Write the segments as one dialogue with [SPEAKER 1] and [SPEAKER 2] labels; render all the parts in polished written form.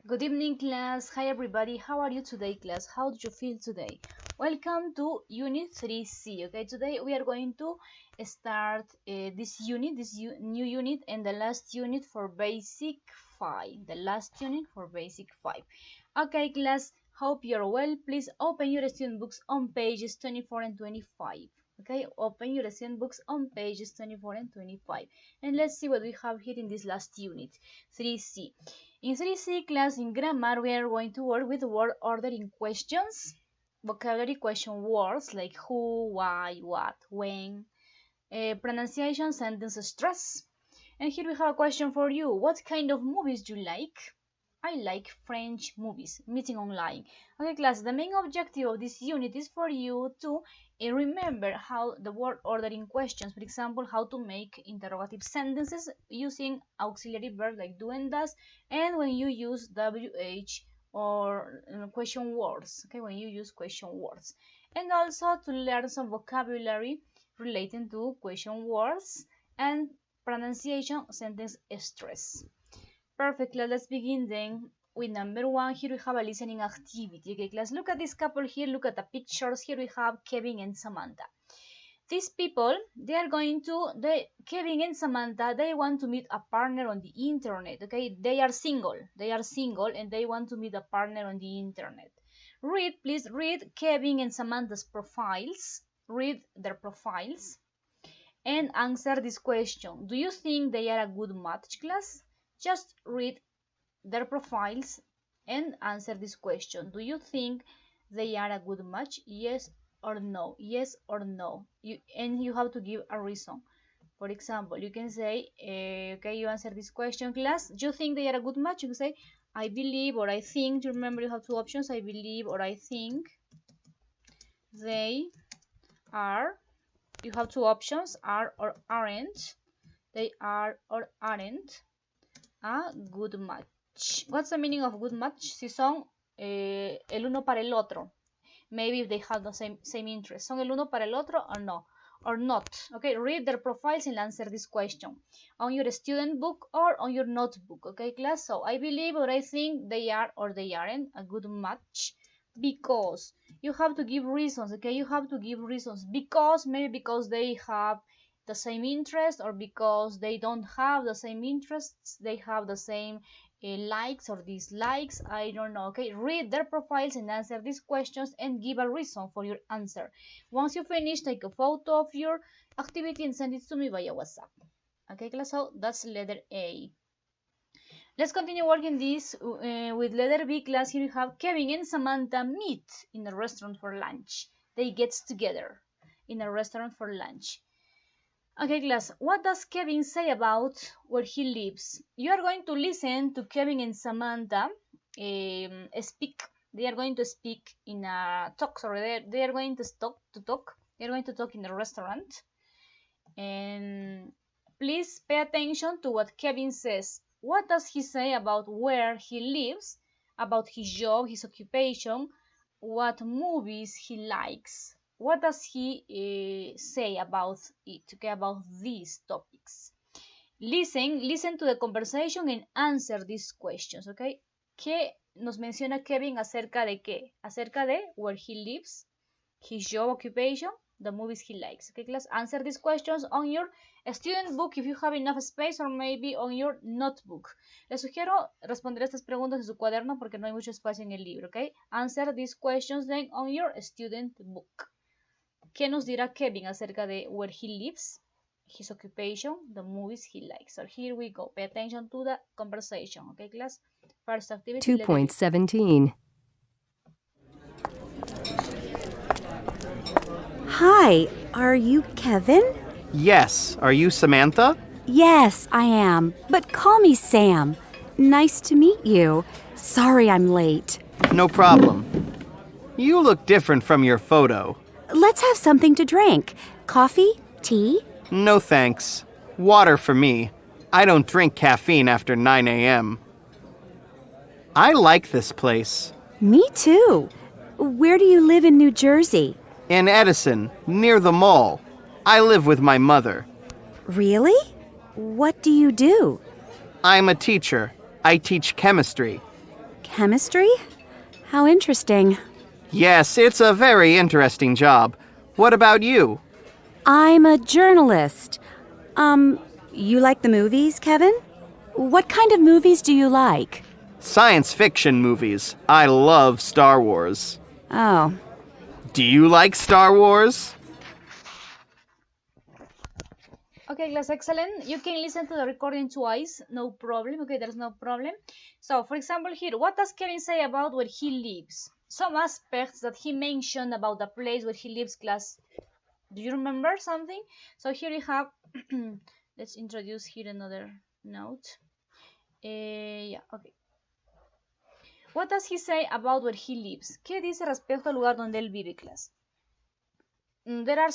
[SPEAKER 1] Good evening, class. Hi, everybody. How are you today, class? How do you feel today? Welcome to Unit 3C. Okay, today we are going to start this unit, new unit, and the last unit for Basic 5. The last unit for Basic 5. Okay, class. Hope you're well. Please open your student books on pages 24 and 25. Okay, open your student books on pages 24 and 25. And let's see what we have here in this last unit, 3C. In 3C class in grammar, we are going to work with word ordering questions, vocabulary question words like who, why, what, when, pronunciation, sentence stress. And here we have a question for you. What kind of movies do you like? I like French movies. Meeting online. Okay, class, the main objective of this unit is for you to remember how the word ordering questions, for example, how to make interrogative sentences using auxiliary verbs like do and does, and when you use WH or question words, okay, when you use question words. And also to learn some vocabulary relating to question words and pronunciation, sentence stress. Perfect, let's begin then with number 1. Here we have a listening activity. Okay, class, look at this couple here. Look at the pictures. Here we have Kevin and Samantha. These people, Kevin and Samantha, they want to meet a partner on the internet. Okay, they are single, and they want to meet a partner on the internet. Please read Kevin and Samantha's profiles. Read their profiles and answer this question. Do you think they are a good match, class? Just read their profiles and answer this question. Do you think they are a good match? Yes or no? Yes or no? And you have to give a reason. For example, you can say, okay, you answer this question, class. Do you think they are a good match? You can say, I believe or I think. You remember you have two options, I believe or I think they are. You have two options, are or aren't. They are or aren't a good match. What's the meaning of good match? Si son el uno para el otro. Maybe if they have the same interest. Son el uno para el otro or no? Or not. Okay, read their profiles and answer this question on your student book or on your notebook. Okay, class? So I believe or I think they are or they aren't a good match because you have to give reasons. Okay, you have to give reasons because maybe because they have the same interest or because they don't have the same interests, they have the same likes or dislikes, I don't know. Okay, read their profiles and answer these questions and give a reason for your answer. Once you finish, take a photo of your activity and send it to me via WhatsApp. Okay, class, so that's letter A. Let's continue working this with letter B, class. Here you have Kevin and Samantha meet in a restaurant for lunch. They get together in a restaurant for lunch. Okay, class, what does Kevin say about where he lives? You are going to listen to Kevin and Samantha speak. They are going to speak in a talk. Sorry, they are going to talk. They are going to talk in a restaurant. And please pay attention to what Kevin says. What does he say about where he lives, about his job, his occupation, what movies he likes? What does he say about it, okay, about these topics? Listen to the conversation and answer these questions, okay? ¿Qué nos menciona Kevin acerca de qué? Acerca de where he lives, his job, occupation, the movies he likes. Okay, class, answer these questions on your student book if you have enough space or maybe on your notebook. Les sugiero responder estas preguntas en su cuaderno porque no hay mucho espacio en el libro, okay? Answer these questions then on your student book. ¿Qué nos dirá Kevin acerca de where he lives, his occupation, the movies he likes? So here we go. Pay attention to the conversation. Okay, class? First activity.
[SPEAKER 2] 2.17. Hi, are you Kevin?
[SPEAKER 3] Yes. Are you Samantha?
[SPEAKER 2] Yes, I am. But call me Sam. Nice to meet you. Sorry I'm late.
[SPEAKER 3] No problem. You look different from your photo.
[SPEAKER 2] Let's have something to drink. Coffee? Tea?
[SPEAKER 3] No thanks. Water for me. I don't drink caffeine after 9 a.m. I like this place.
[SPEAKER 2] Me too. Where do you live in New Jersey?
[SPEAKER 3] In Edison, near the mall. I live with my mother.
[SPEAKER 2] Really? What do you do?
[SPEAKER 3] I'm a teacher. I teach chemistry.
[SPEAKER 2] Chemistry? How interesting.
[SPEAKER 3] Yes, it's a very interesting job. What about you?
[SPEAKER 2] I'm a journalist. You like the movies, Kevin? What kind of movies do you like?
[SPEAKER 3] Science fiction movies. I love Star Wars.
[SPEAKER 2] Oh,
[SPEAKER 3] Do you like Star Wars?
[SPEAKER 1] Okay, class, excellent. You can listen to the recording twice, no problem. Okay, there's no problem. So, for example, here, what does Kevin say about where he lives? Some aspects that he mentioned about the place where he lives, class. Do you remember something? So here you have, let's introduce here another note. Yeah, okay. What does he say about where he lives? ¿Qué dice respecto al lugar donde él vive, class? There are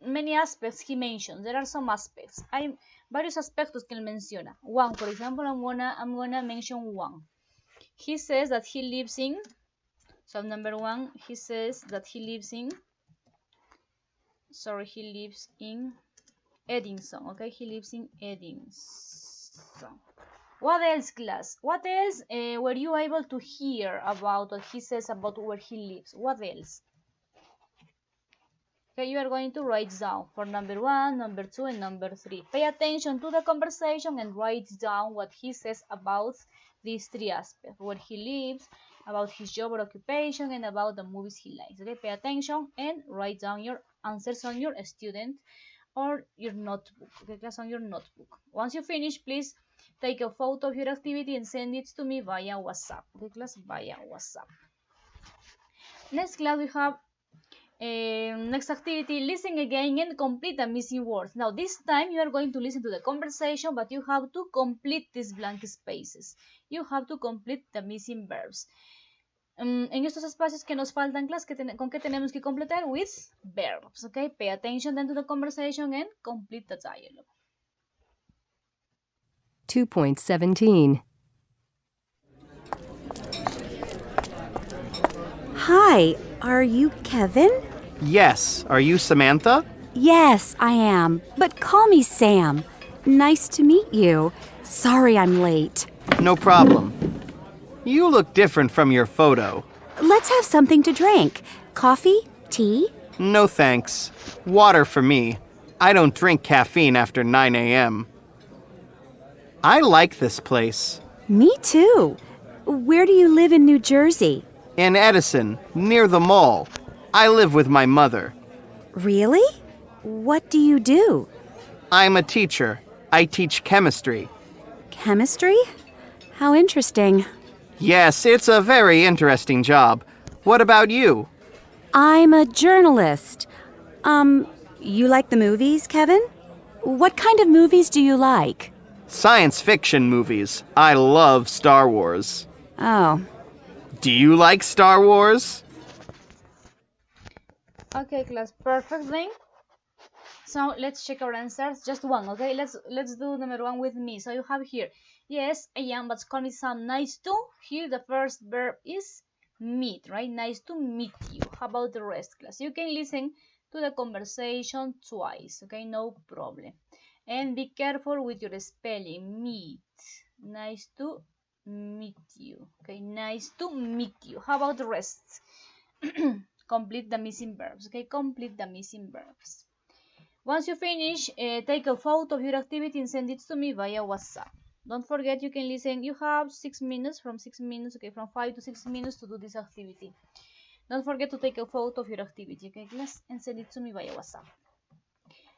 [SPEAKER 1] many aspects he mentions. There are some aspects. Hay varios aspectos que él menciona. One, for example, I'm gonna mention one. He says that he lives in. So number one, he says that he lives in. Sorry, he lives in Edinson. Okay, he lives in Edinson. What else, class? What else were you able to hear about what he says about where he lives? What else? Okay, you are going to write down for number one, number two, and number three. Pay attention to the conversation and write down what he says about these three aspects: where he lives, about his job or occupation, and about the movies he likes. Okay, pay attention and write down your answers on your student or your notebook. Okay, class, on your notebook. Once you finish, please take a photo of your activity and send it to me via WhatsApp. Okay, class, via WhatsApp. Next class, we have next activity, listen again and complete the missing words. Now this time you are going to listen to the conversation, but you have to complete these blank spaces. You have to complete the missing verbs. En estos espacios que nos faltan, class, ¿con qué tenemos que completar? With verbs. Okay, pay attention then to the conversation and complete the dialogue.
[SPEAKER 4] 2.17.
[SPEAKER 2] hi. Are you Kevin?
[SPEAKER 3] Yes. Are you Samantha?
[SPEAKER 2] Yes, I am. But call me Sam. Nice to meet you. Sorry I'm late.
[SPEAKER 3] No problem. You look different from your photo.
[SPEAKER 2] Let's have something to drink. Coffee? Tea?
[SPEAKER 3] No thanks. Water for me. I don't drink caffeine after 9 a.m. I like this place.
[SPEAKER 2] Me too. Where do you live in New Jersey?
[SPEAKER 3] In Edison, near the mall. I live with my mother.
[SPEAKER 2] Really? What do you do?
[SPEAKER 3] I'm a teacher. I teach chemistry.
[SPEAKER 2] Chemistry? How interesting.
[SPEAKER 3] Yes, it's a very interesting job. What about you?
[SPEAKER 2] I'm a journalist. You like the movies, Kevin? What kind of movies do you like?
[SPEAKER 3] Science fiction movies. I love Star Wars.
[SPEAKER 2] Oh,
[SPEAKER 3] Do you like Star Wars?
[SPEAKER 1] Okay, class, perfectly. So let's check our answers. Just one, okay? Let's do number one with me. So you have here, yes, I am, but call me Sam. Nice to. Here the first verb is meet, right? Nice to meet you. How about the rest, class? You can listen to the conversation twice, okay? No problem. And be careful with your spelling. Meet. Nice to meet you. Okay, nice to meet you. How about the rest? Complete the missing verbs. Okay, complete the missing verbs. Once you finish, take a photo of your activity and send it to me via WhatsApp. Don't forget, you can listen. You have 6 minutes, from 6 minutes, okay, from 5 to 6 minutes to do this activity. Don't forget to take a photo of your activity, okay, class, and send it to me via WhatsApp.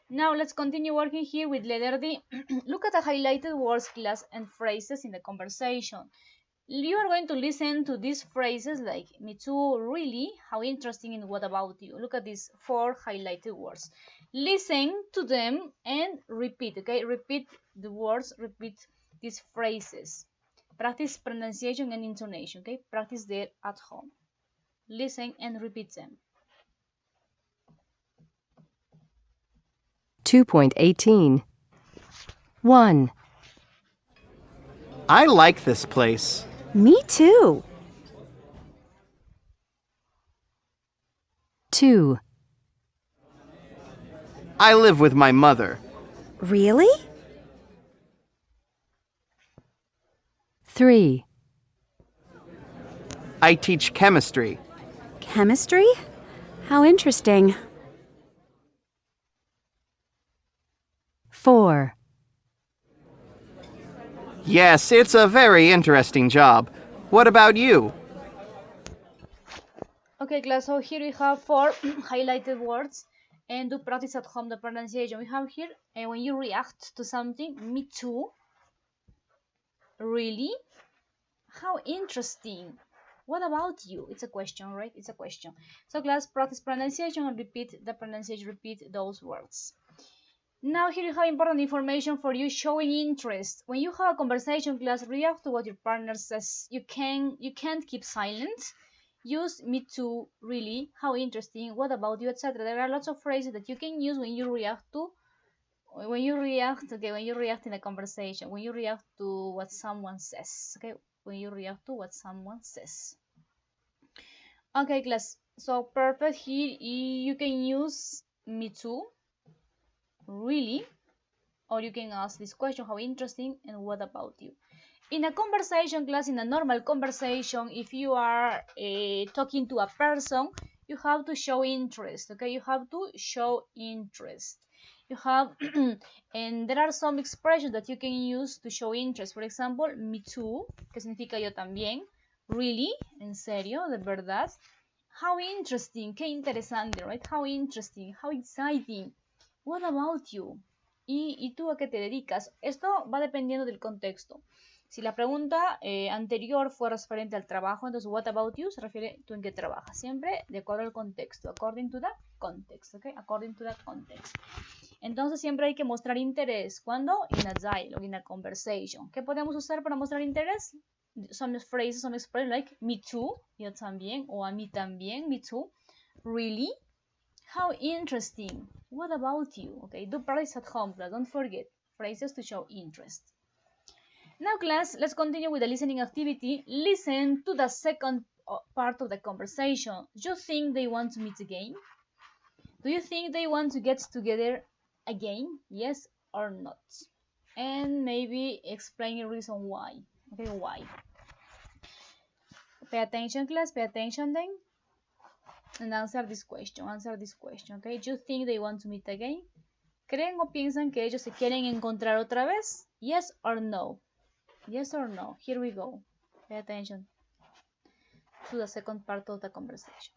[SPEAKER 1] Now let's continue working here with letter D. Look at the highlighted words, class, and phrases in the conversation. You are going to listen to these phrases like me too, really, how interesting, and what about you. Look at these 4 highlighted words. Listen to them and repeat, okay? Repeat the words, repeat these phrases. Practice pronunciation and intonation, okay? Practice there at home. Listen and repeat them.
[SPEAKER 4] 2.18. 1.
[SPEAKER 3] I like this place.
[SPEAKER 2] me too.
[SPEAKER 4] 2.
[SPEAKER 3] I live with my mother.
[SPEAKER 2] Really?
[SPEAKER 4] 3.
[SPEAKER 3] I teach chemistry.
[SPEAKER 2] Chemistry? How interesting.
[SPEAKER 4] 4.
[SPEAKER 3] Yes, it's a very interesting job. What about you?
[SPEAKER 1] Okay, class, so here we have 4 highlighted words, and do practice at home the pronunciation. We have here, when you react to something, me too, really, how interesting, what about you? It's a question, right? It's a question. So class, practice pronunciation and repeat the pronunciation, repeat those words. Now here you have important information for you, showing interest. When you have a conversation, class, react to what your partner says. You can't keep silent. Use me too, really, how interesting, what about you, etc. There are lots of phrases that you can use when you react in a conversation, when you react to what someone says. Okay, when you react to what someone says. Okay, class. So perfect. Here you can use me too, really, or you can ask this question, how interesting, and what about you. In a conversation, class, in a normal conversation, if you are talking to a person, you have to show interest. Okay, you have to show interest. You have and there are some expressions that you can use to show interest. For example, me too, que significa yo también. Really, en serio, de verdad. How interesting, qué interesante, right? How interesting, how exciting. What about you? ¿Y tú a qué te dedicas? Esto va dependiendo del contexto. Si la pregunta anterior fue referente al trabajo, entonces what about you se refiere tú en qué trabajas. Siempre de acuerdo al contexto. According to the context. ¿Ok? According to the context. Entonces siempre hay que mostrar interés. ¿Cuándo? In a dialogue, in a conversation. ¿Qué podemos usar para mostrar interés? Some phrases, some expressions like me too, yo también, o a mí también, me too. Really? How interesting. What about you? Okay, do practice at home, class. Don't forget phrases to show interest. Now, class, let's continue with the listening activity. Listen to the second part of the conversation. Do you think they want to meet again? Do you think they want to get together again? Yes or not? And maybe explain a reason why. Okay, why? Pay attention, class. Pay attention then. And answer this question. Answer this question. Okay, do you think they want to meet again? ¿Creen o piensan que ellos se quieren encontrar otra vez? Yes or no? Yes or no? Here we go. Pay attention to the second part of the conversation.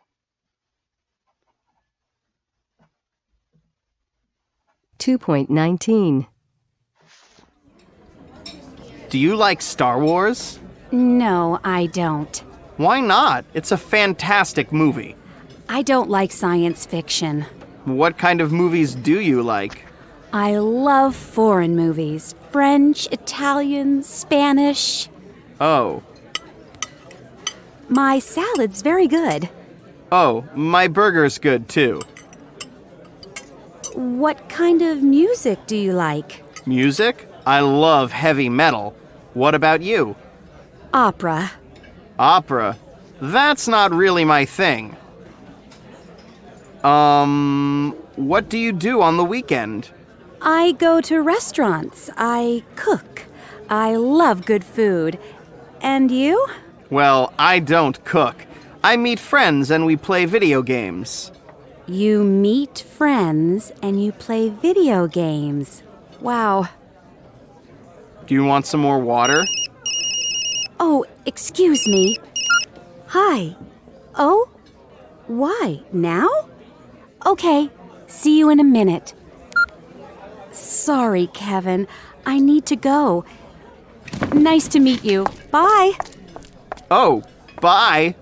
[SPEAKER 4] 2.19.
[SPEAKER 3] Do you like Star Wars?
[SPEAKER 2] No, I don't.
[SPEAKER 3] Why not? It's a fantastic movie.
[SPEAKER 2] I don't like science fiction.
[SPEAKER 3] What kind of movies do you like?
[SPEAKER 2] I love foreign movies. French, Italian, Spanish.
[SPEAKER 3] Oh.
[SPEAKER 2] My salad's very good.
[SPEAKER 3] Oh, my burger's good too.
[SPEAKER 2] What kind of music do you like?
[SPEAKER 3] Music? I love heavy metal. What about you?
[SPEAKER 2] Opera.
[SPEAKER 3] Opera? That's not really my thing. What do you do on the weekend?
[SPEAKER 2] I go to restaurants. I cook. I love good food. And you?
[SPEAKER 3] Well, I don't cook. I meet friends and we play video games.
[SPEAKER 2] You meet friends and you play video games. Wow.
[SPEAKER 3] Do you want some more water?
[SPEAKER 2] Oh, excuse me. Hi. Oh? Why? Now? Okay. See you in a minute. Sorry, Kevin. I need to go. Nice to meet you. Bye.
[SPEAKER 3] Oh, bye.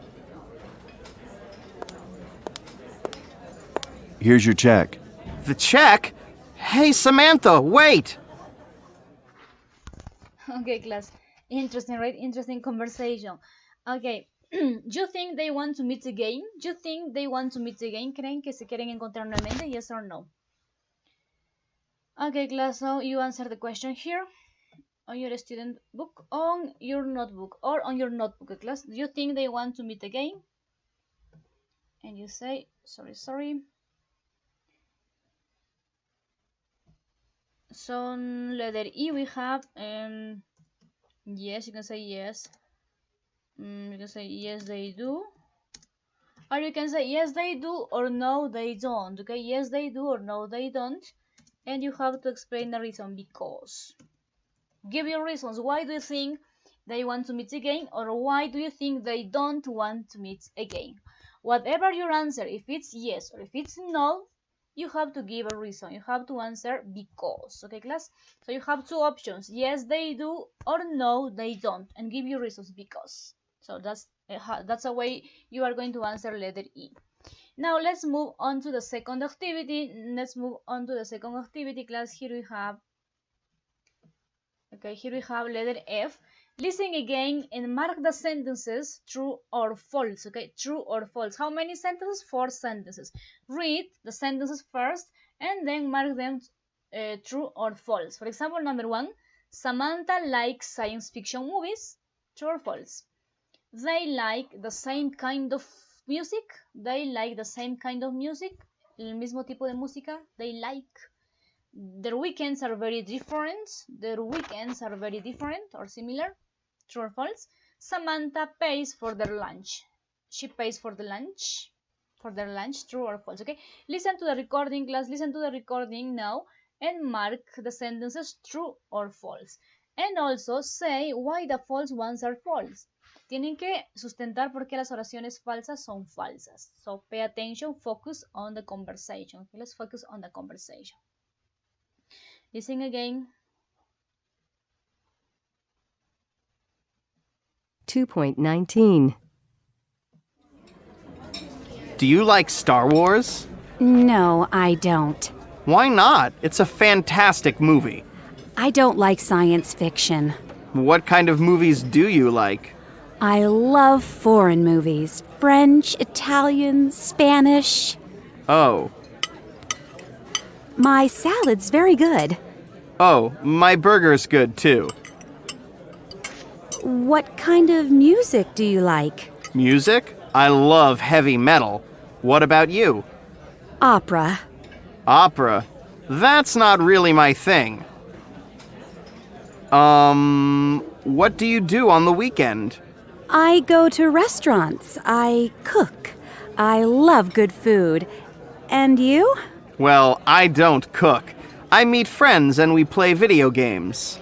[SPEAKER 5] Here's your check.
[SPEAKER 3] The check? Hey, Samantha, wait!
[SPEAKER 1] Okay, class. Interesting, right? Interesting conversation. Okay. Do you think they want to meet again? Do you think they want to meet again? ¿Creen que se quieren encontrar nuevamente? Yes or no? Okay, class. So you answer the question here on your student book, on your notebook, or on your notebook, class. Do you think they want to meet again? And you say, sorry. So on letter E we have yes, you can say yes. You can say yes they do, or you can say yes they do or no they don't. Okay, yes they do or no they don't, and you have to explain the reason. Because give your reasons. Why do you think they want to meet again, or why do you think they don't want to meet again? Whatever your answer, if it's yes or if it's no, you have to give a reason. You have to answer because. Okay, class? So you have two options: yes they do or no they don't, and give your reasons because. So that's a way you are going to answer letter E. Now let's move on to the second activity. Class. Here we have letter F. Listen again and mark the sentences true or false. Okay, true or false. How many sentences? 4 sentences. Read the sentences first and then mark them true or false. For example, number 1, Samantha likes science fiction movies. True or false? They like the same kind of music. They like the same kind of music. El mismo tipo de música. They like. Their weekends are very different. Or similar. True or false? Samantha pays for their lunch. She pays for their lunch. True or false? Okay. Listen to the recording, class. Listen to the recording now and mark the sentences true or false. And also say why the false ones are false. Tienen que sustentar por qué las oraciones falsas son falsas. So pay attention, focus on the conversation. Okay, let's focus on the conversation. Listen again.
[SPEAKER 4] 2.19.
[SPEAKER 3] Do you like Star Wars?
[SPEAKER 2] No, I don't.
[SPEAKER 3] Why not? It's a fantastic movie.
[SPEAKER 2] I don't like science fiction.
[SPEAKER 3] What kind of movies do you like?
[SPEAKER 2] I love foreign movies. French, Italian, Spanish.
[SPEAKER 3] Oh.
[SPEAKER 2] My salad's very good.
[SPEAKER 3] Oh, my burger's good too.
[SPEAKER 2] What kind of music do you like?
[SPEAKER 3] Music? I love heavy metal. What about you?
[SPEAKER 2] Opera.
[SPEAKER 3] Opera? That's not really my thing. What do you do on the weekend?
[SPEAKER 2] I go to restaurants. I cook. I love good food. And you?
[SPEAKER 3] Well, I don't cook. I meet friends and we play video games.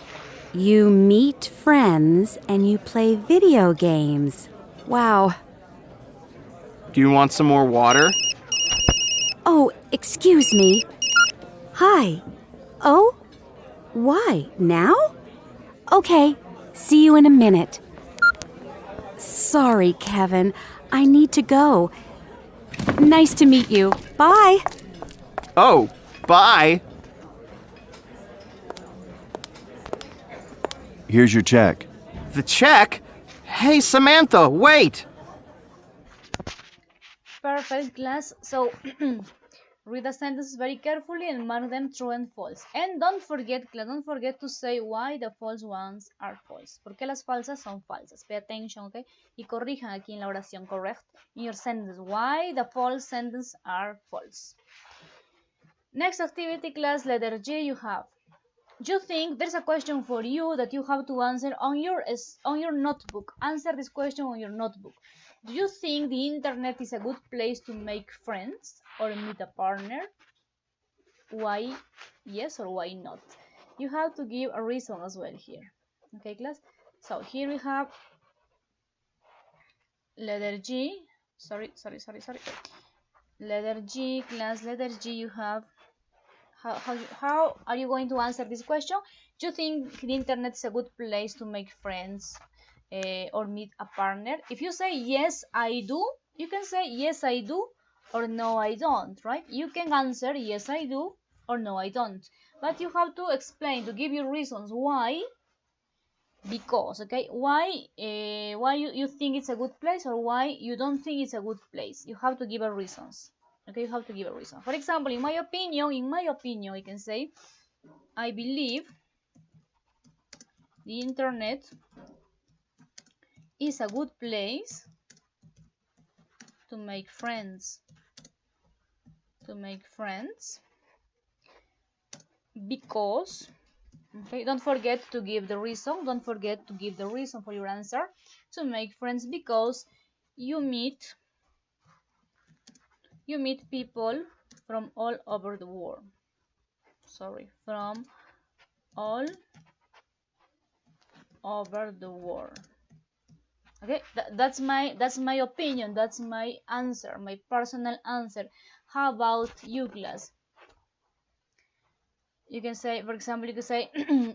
[SPEAKER 2] You meet friends and you play video games. Wow.
[SPEAKER 3] Do you want some more water?
[SPEAKER 2] Oh, excuse me. Hi. Oh? Why? Now? Okay. See you in a minute. Sorry, Kevin. I need to go. Nice to meet you. Bye.
[SPEAKER 3] Oh, bye.
[SPEAKER 5] Here's your check.
[SPEAKER 3] The check? Hey, Samantha, wait!
[SPEAKER 1] Perfect, class. So read the sentences very carefully and mark them true and false. And don't forget, class, don't forget to say why the false ones are false. Porque las falsas son falsas. Pay attention, okay? Y corrijan aquí en la oración, correct? In your sentence, why the false sentences are false. Next activity, class, letter G, you have. You think there's a question for you that you have to answer on your notebook. Answer this question on your notebook. Do you think the internet is a good place to make friends or meet a partner? Why yes or why not? You have to give a reason as well here. Okay, class? So here we have letter G. Sorry. Letter G, class, letter G, you have. How are you going to answer this question? Do you think the internet is a good place to make friends or meet a partner? If you say yes, I do, you can say yes, I do, or no, I don't, right? You can answer yes, I do, or no, I don't. But you have to explain, to give you reasons why. Because, okay, why you think it's a good place or why you don't think it's a good place. You have to give a reasons. Okay, you have to give a reason. For example, in my opinion, you can say, I believe the internet is a good place to make friends. Because, okay, don't forget to give the reason. Don't forget to give the reason for your answer. to make friends because you meet people from all over the world. Sorry, from all over the world. Okay, that's my opinion, that's my answer, my personal answer. How about you, class? You can say, for example, you can say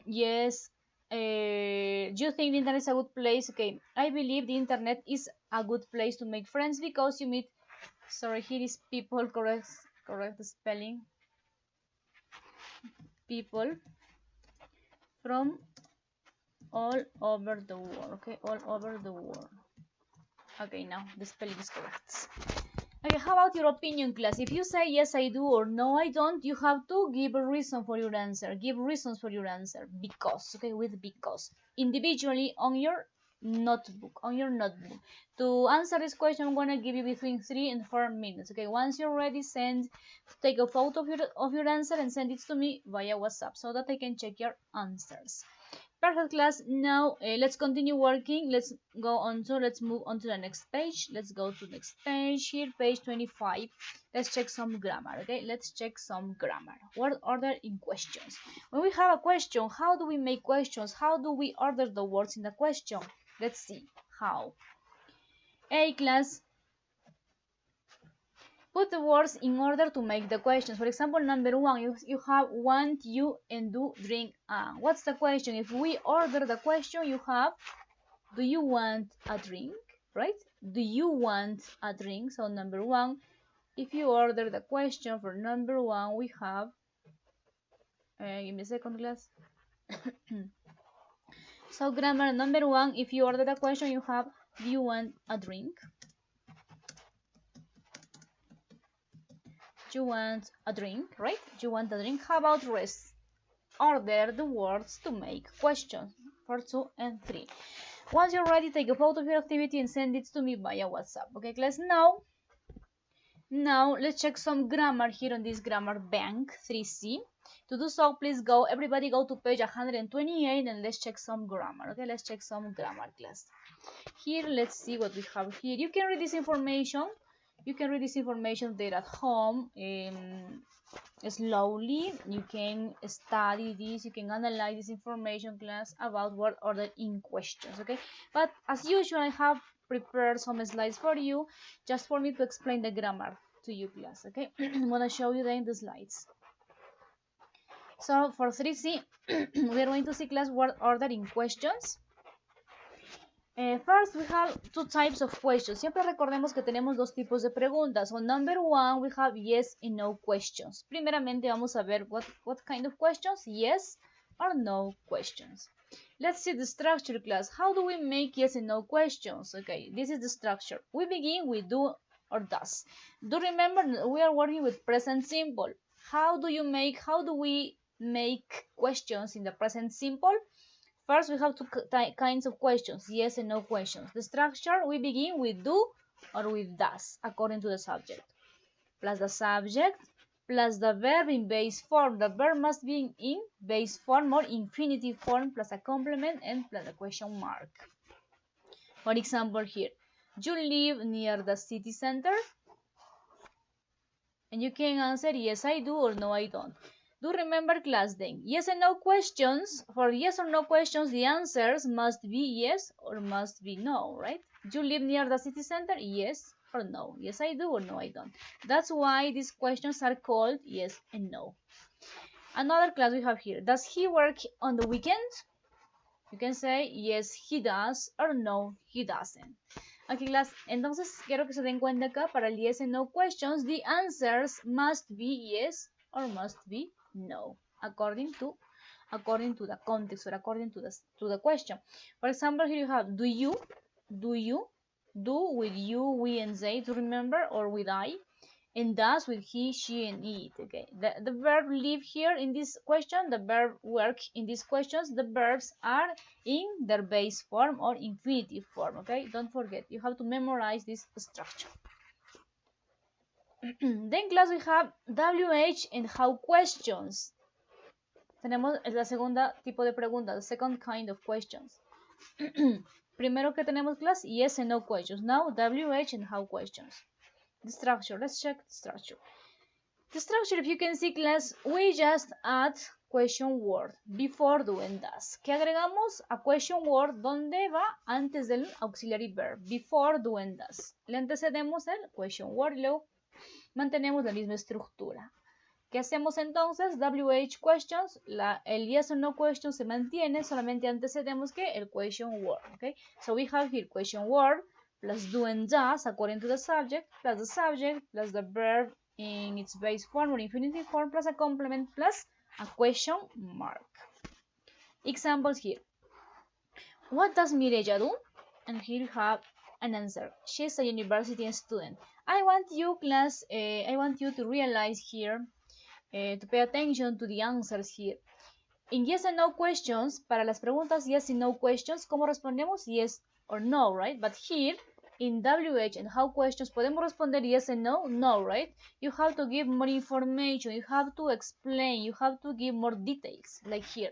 [SPEAKER 1] yes, do you think the internet is a good place? Okay, I believe the internet is a good place to make friends because you meet, sorry, here is people, correct the spelling, people from all over the world. Okay, all over the world. Okay, now the spelling is correct. Okay, how about your opinion, class? If you say yes I do or no I don't, you have to give a reason for your answer. Give reasons for your answer. Because, okay, with because. Individually on your notebook. To answer this question, I'm gonna give you between 3 and 4 minutes. Okay, once you're ready, take a photo of your answer and send it to me via WhatsApp so that I can check your answers. Perfect, class. Now let's continue working. Let's move on to the next page. Let's go to the next page here, page 25. Let's check some grammar. Okay, let's check some grammar. Word order in questions. When we have a question, how do we make questions? How do we order the words in the question? Let's see how. A, class, put the words in order to make the questions. For example, number 1, you have want, you, and do, drink, what's the question? If we order the question, you have do you want a drink, right? Do you want a drink? So number 1, if you order the question for number 1, we have, give me a second, class. So grammar number 1, if you order the question, you have do you want a drink? You want a drink, right? You want a drink. How about rest? Order the words to make questions for 2 and 3. Once you're ready, take a photo of your activity and send it to me via WhatsApp. Okay, class? Now let's check some grammar here on this grammar bank 3C. To do so, please everybody go to page 128 and let's check some grammar. Okay, let's check some grammar, class. Here, let's see what we have here. You can read this information. You can read this information there at home slowly. You can study this. You can analyze this information, class, about word order in questions. Okay, but as usual, I have prepared some slides for you just for me to explain the grammar to you, class. Okay, I'm gonna show you then the slides. So for 3C, we are going to see, class, word order in questions. First, we have 2 types of questions. Siempre recordemos que tenemos 2 tipos de preguntas. So number 1, we have yes and no questions. Primeramente vamos a ver what kind of questions, yes or no questions. Let's see the structure, class. How do we make yes and no questions? Okay, this is the structure. We begin with do or does. Do remember we are working with present simple. How do we make questions in the present simple? First, we have 2 kinds of questions, yes and no questions. The structure, we begin with do or with does, according to the subject. Plus the subject, plus the verb in base form. The verb must be in base form or infinitive form, plus a complement and plus a question mark. For example here, you live near the city center? And you can answer yes I do or no I don't. Do remember, class, then yes and no questions. For yes or no questions, the answers must be yes or must be no, right? Do you live near the city center? Yes or no. Yes I do or no I don't. That's why these questions are called yes and no. Another, class, we have here, does he work on the weekend? You can say yes he does or no he doesn't. Okay, class, entonces quiero que se den cuenta acá, para el yes and no questions, the answers must be yes or must be no, according to the context or according to the question. For example, here you have do you, do with you, we, and they, to remember, or with I, and does with he, she, and it. Okay, the verb live here in this question, the verb work in these questions, the verbs are in their base form or infinitive form. Okay, don't forget, you have to memorize this structure. Then, class, we have WH and how questions. Tenemos la segunda tipo de preguntas, the second kind of questions. Primero que tenemos class, yes and no questions. Now, WH and how questions. The structure, let's check the structure. The structure, if you can see class, we just add question word before doing does. ¿Qué agregamos? A question word donde va antes del auxiliary verb, before doing does. Le antecedemos el question word y luego mantenemos la misma estructura. ¿Qué hacemos entonces? WH questions, el yes or no question se mantiene, solamente antecedemos que el question word, okay? So we have here question word plus do and does according to the subject, plus the verb in its base form or infinitive form, plus a complement, plus a question mark. Examples here. What does Mireya do? And here you have an answer. She's a university student. I want you, class, I want you to realize here, to pay attention to the answers here. In yes and no questions, para las preguntas yes and no questions, ¿cómo respondemos? Yes or no, right? But here, in WH and how questions, podemos responder yes and no? No, right? You have to give more information, you have to explain, you have to give more details, like here.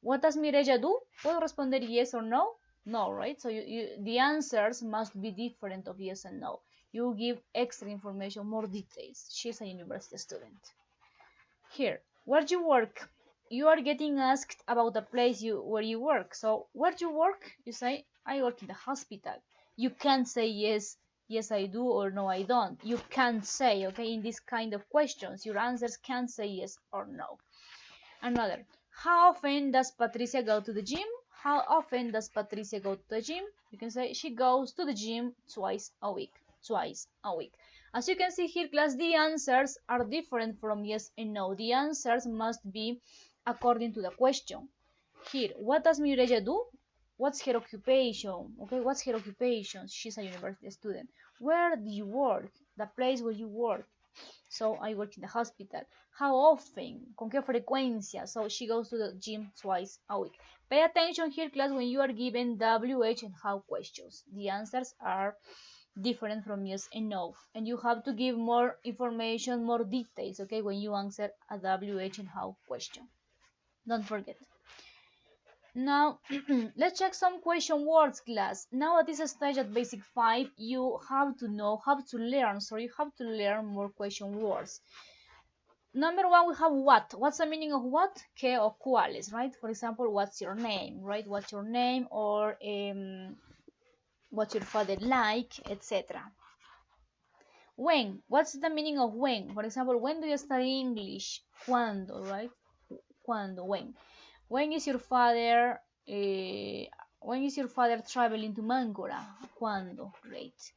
[SPEAKER 1] What does Mireya do? ¿Puedo responder yes or no? No, right? So the answers must be different of yes and no. You give extra information, more details. She's a university student. Here, where do you work? You are getting asked about the place where you work. So, where do you work? You say, I work in the hospital. You can't say yes, yes I do, or no I don't. You can't say, okay, in this kind of questions, your answers can't say yes or no. Another, how often does Patricia go to the gym? How often does Patricia go to the gym? You can say she goes to the gym twice a week. Twice a week. As you can see here, class, the answers are different from yes and no. The answers must be according to the question. Here, what does Mireya do? What's her occupation? Okay, what's her occupation? She's a university student. Where do you work? The place where you work. So I work in the hospital. How often? ¿Con qué frecuencia? So she goes to the gym twice a week. Pay attention here, class, when you are given WH and how questions. The answers are different from yes and no. And you have to give more information, more details, okay, when you answer a WH and how question. Don't forget. Now, let's check some question words, class. Now at this stage at basic 5, you have to learn more question words. Number 1, we have what. What's the meaning of what? ¿Qué o cuáles, right? For example, what's your name, right? What's your name, or what's your father like, etc. When. What's the meaning of when? For example, when do you study English? ¿Cuándo, right? ¿Cuándo? When. When is your father traveling to Máncora? ¿Cuándo? Great.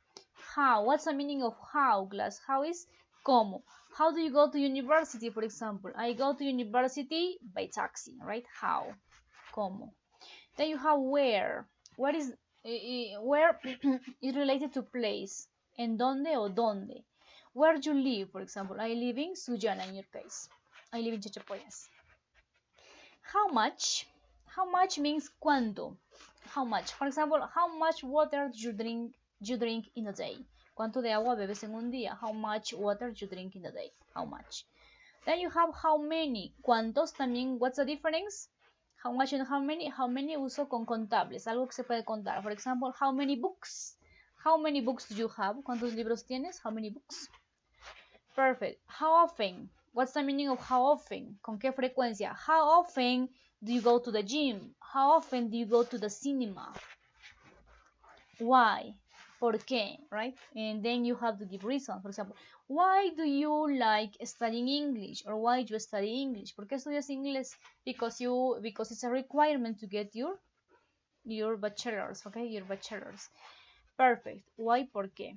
[SPEAKER 1] How? What's the meaning of how, class? How is ¿cómo? How do you go to university, for example? I go to university by taxi, right? How? ¿Cómo? Then you have where. Where is related to place. ¿En dónde o dónde? Where do you live, for example? I live in Sullana, in your case. I live in Chachapoyas. How much? How much means cuánto. How much? For example, how much water do you drink in a day? ¿Cuánto de agua bebes en un día? How much water do you drink in a day? How much? Then you have how many. ¿Cuántos también? What's the difference? How much and how many? How many uso con contables, algo que se puede contar. For example, how many books? How many books do you have? ¿Cuántos libros tienes? How many books? Perfect. How often? What's the meaning of how often? ¿Con qué frecuencia? How often do you go to the gym? How often do you go to the cinema? Why? ¿Por qué? Right? And then you have to give reason. For example, why do you like studying English? Or why do you study English? ¿Por qué estudias inglés? Because it's a requirement to get your bachelor's, okay? Your bachelor's. Perfect. Why? ¿Por qué?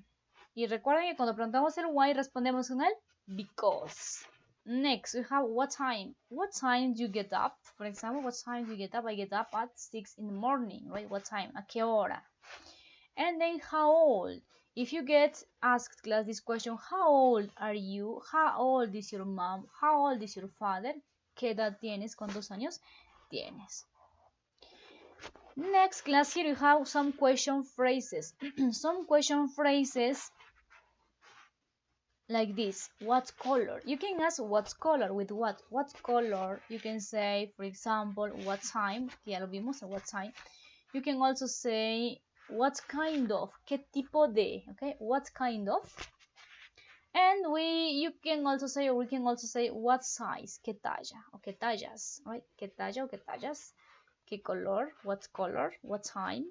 [SPEAKER 1] Y recuerden que cuando preguntamos el why, respondemos con el because. Next, we have what time. What time do you get up? For example, what time do you get up? I get up at 6 in the morning, right? What time? ¿A qué hora? And then how old? If you get asked, class, this question, how old are you? How old is your mom? How old is your father? ¿Qué edad tienes? ¿Cuántos años tienes? Next, class, here you have some question phrases. Some question phrases like this. What color? You can ask what color with what. What color? You can say, for example, what time. Ya lo vimos, at what time. You can also say what kind of, qué tipo de, okay, what kind of. And you can also say, or we can also say what size, qué talla, o qué tallas, right? Qué talla o qué tallas, qué color, what time,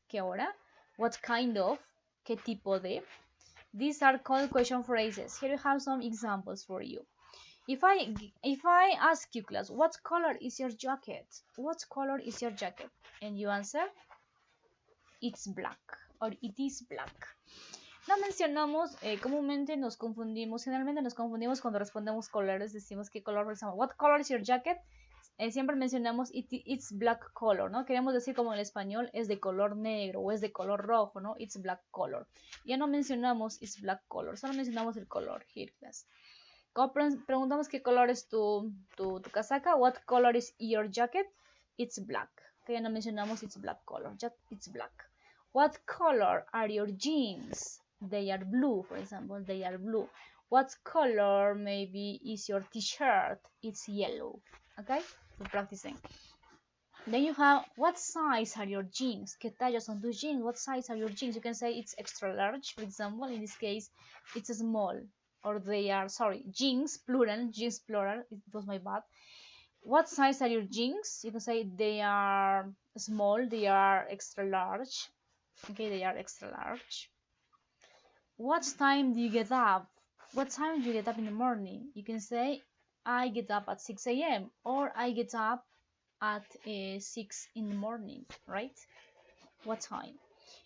[SPEAKER 1] qué hora, what kind of, qué tipo de. These are called question phrases. Here you have some examples for you. If I ask you, class, what color is your jacket? What color is your jacket? And you answer, it's black, or it is black. No mencionamos, comúnmente nos confundimos, generalmente nos confundimos cuando respondemos colores, decimos qué color, por ejemplo, what color is your jacket? Siempre mencionamos it's black color, ¿no? Queremos decir como en el español es de color negro o es de color rojo, ¿no? It's black color. Ya no mencionamos it's black color, solo mencionamos el color, here, class. Preguntamos qué color es tu casaca, what color is your jacket? It's black. Que ya no mencionamos it's black color, just it's black. What color are your jeans? They are blue, for example, they are blue. What color maybe is your t-shirt? It's yellow. Okay, we're practicing. Then you have, what size are your jeans? ¿Qué talla son tus jeans? What size are your jeans? You can say it's extra large, for example. In this case, it's a small. Or they are, sorry, jeans, plural, it was my bad. What size are your jeans? You can say they are small, they are extra large. Okay, they are extra large. What time do you get up? What time do you get up in the morning? You can say, I get up at 6 a.m. or I get up at 6 in the morning, right? What time?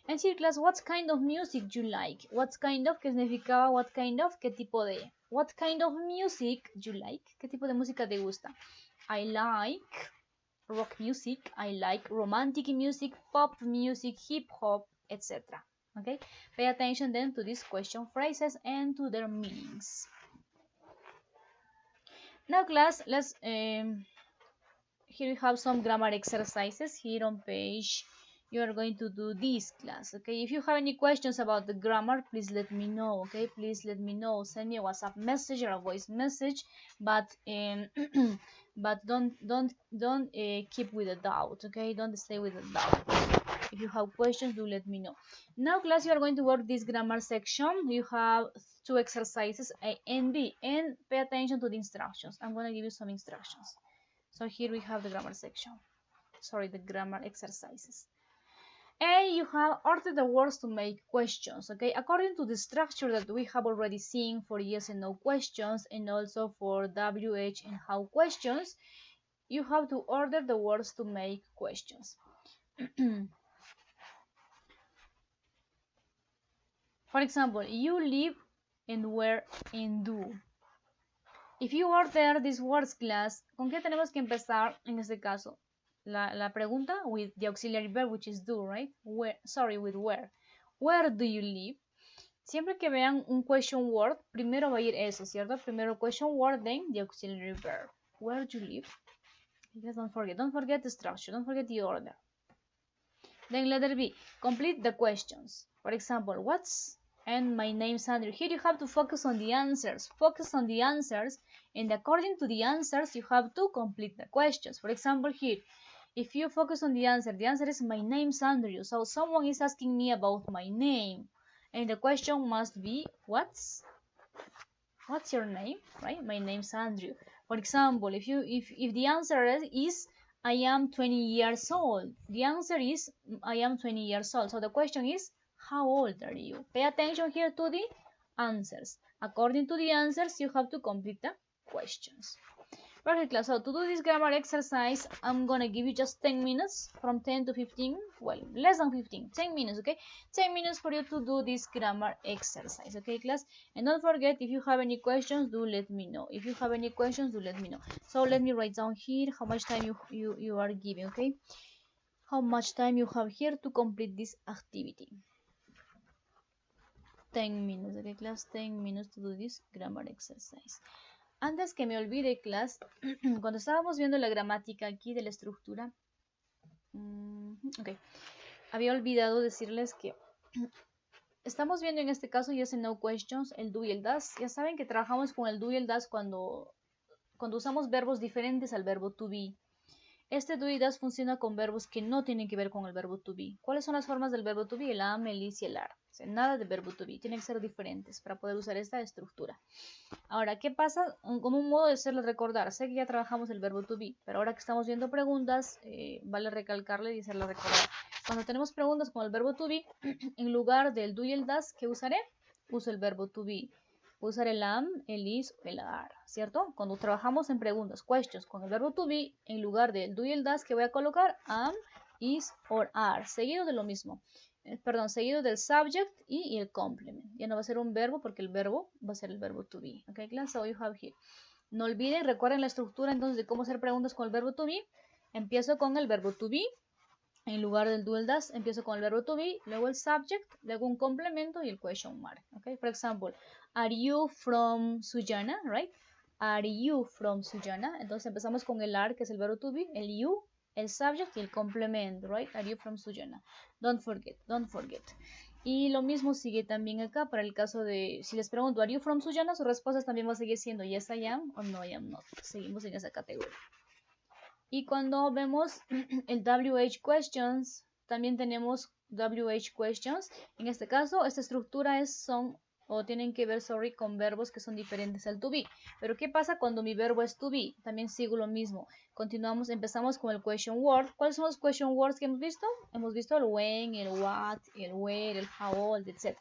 [SPEAKER 1] And here, class, what kind of music do you like? What kind of, ¿qué significaba what kind of? ¿Qué tipo de? What kind of music do you like? ¿Qué tipo de música te gusta? I like rock music, I like romantic music, pop music, hip hop, etc. Okay, pay attention then to these question phrases and to their meanings. Now, class, let's here we have some grammar exercises here on page. You are going to do this, class. Okay, if you have any questions about the grammar, please let me know. Okay, please let me know. Send me a WhatsApp message or a voice message, but but don't keep with a doubt. Okay, don't stay with a doubt. If you have questions, do let me know. Now, class, you are going to work this grammar section. You have two exercises, A and B, and pay attention to the instructions. I'm going to give you some instructions. So here we have the grammar section. Sorry, the grammar exercises. A, you have ordered the words to make questions, okay? According to the structure that we have already seen for yes and no questions, and also for WH and how questions, you have to order the words to make questions. For example, you live and where and do. If you order these words, class, ¿con qué tenemos que empezar en este caso? La pregunta with the auxiliary verb, which is do, right? Where, sorry, with where. Where do you live? Siempre que vean un question word, primero va a ir eso, ¿cierto? Primero question word, then the auxiliary verb. Where do you live? Because don't forget the structure, don't forget the order. Then letter B, complete the questions. For example, what's and my name's Andrew. Here you have to focus on the answers. Focus on the answers, and according to the answers, you have to complete the questions. For example, here, if you focus on the answer is my name's Andrew. So someone is asking me about my name, and the question must be what's your name, right? My name's Andrew. For example, if the answer is I am 20 years old, the answer is I am 20 years old. So the question is, how old are you? Pay attention here to the answers. According to the answers, you have to complete the questions. Perfect, class. So to do this grammar exercise, I'm gonna give you just 10 minutes, from 10 to 15, well, less than 15, 10 minutes, okay? 10 minutes for you to do this grammar exercise, okay, class? And don't forget, if you have any questions, do let me know. If you have any questions, do let me know. So let me write down here how much time you are giving, okay? How much time you have here to complete this activity. 10 minutes, okay, class? 10 minutes to do this grammar exercise. Antes que me olvide, class, cuando estábamos viendo la gramática aquí de la estructura, ok, había olvidado decirles que estamos viendo en este caso yes and no questions, el do y el does. Ya saben que trabajamos con el do y el does cuando usamos verbos diferentes al verbo to be. Este do y does funciona con verbos que no tienen que ver con el verbo to be. ¿Cuáles son las formas del verbo to be? El am, el is y el are. O sea, nada de verbo to be. Tienen que ser diferentes para poder usar esta estructura. Ahora, ¿qué pasa? Como un modo de hacerle recordar. Sé que ya trabajamos el verbo to be, pero ahora que estamos viendo preguntas, vale recalcarle y hacerle recordar. Cuando tenemos preguntas con el verbo to be, en lugar del do y el does, ¿qué usaré? Uso el verbo to be. Usar el am, el is o el are, ¿cierto? Cuando trabajamos en preguntas, questions, con el verbo to be, en lugar del do y el does, ¿qué voy a colocar? Am, is or are, seguido de lo mismo. Seguido del subject y el complement. Ya no va a ser un verbo porque el verbo va a ser el verbo to be. Ok, class, so you have here. No olviden, recuerden la estructura entonces de cómo hacer preguntas con el verbo to be. Empiezo con el verbo to be. En lugar del do, el does, empiezo con el verbo to be, luego el subject, luego un complemento y el question mark. Okay? For example, are you from Sullana, right? Are you from Sullana? Entonces empezamos con el are, que es el verbo to be, el you, el subject y el complemento, right? Are you from Sullana? Don't forget, don't forget. Y lo mismo sigue también acá para el caso de, si les pregunto, are you from Sullana? Su respuesta también va a seguir siendo yes I am o no I am not. Seguimos en esa categoría. Y cuando vemos el WH questions, también tenemos WH questions. En este caso, esta estructura tienen que ver, con verbos que son diferentes al to be. Pero ¿qué pasa cuando mi verbo es to be? También sigo lo mismo. Continuamos, empezamos con el question word. ¿Cuáles son los question words que hemos visto? Hemos visto el when, el what, el where, el how old, etc.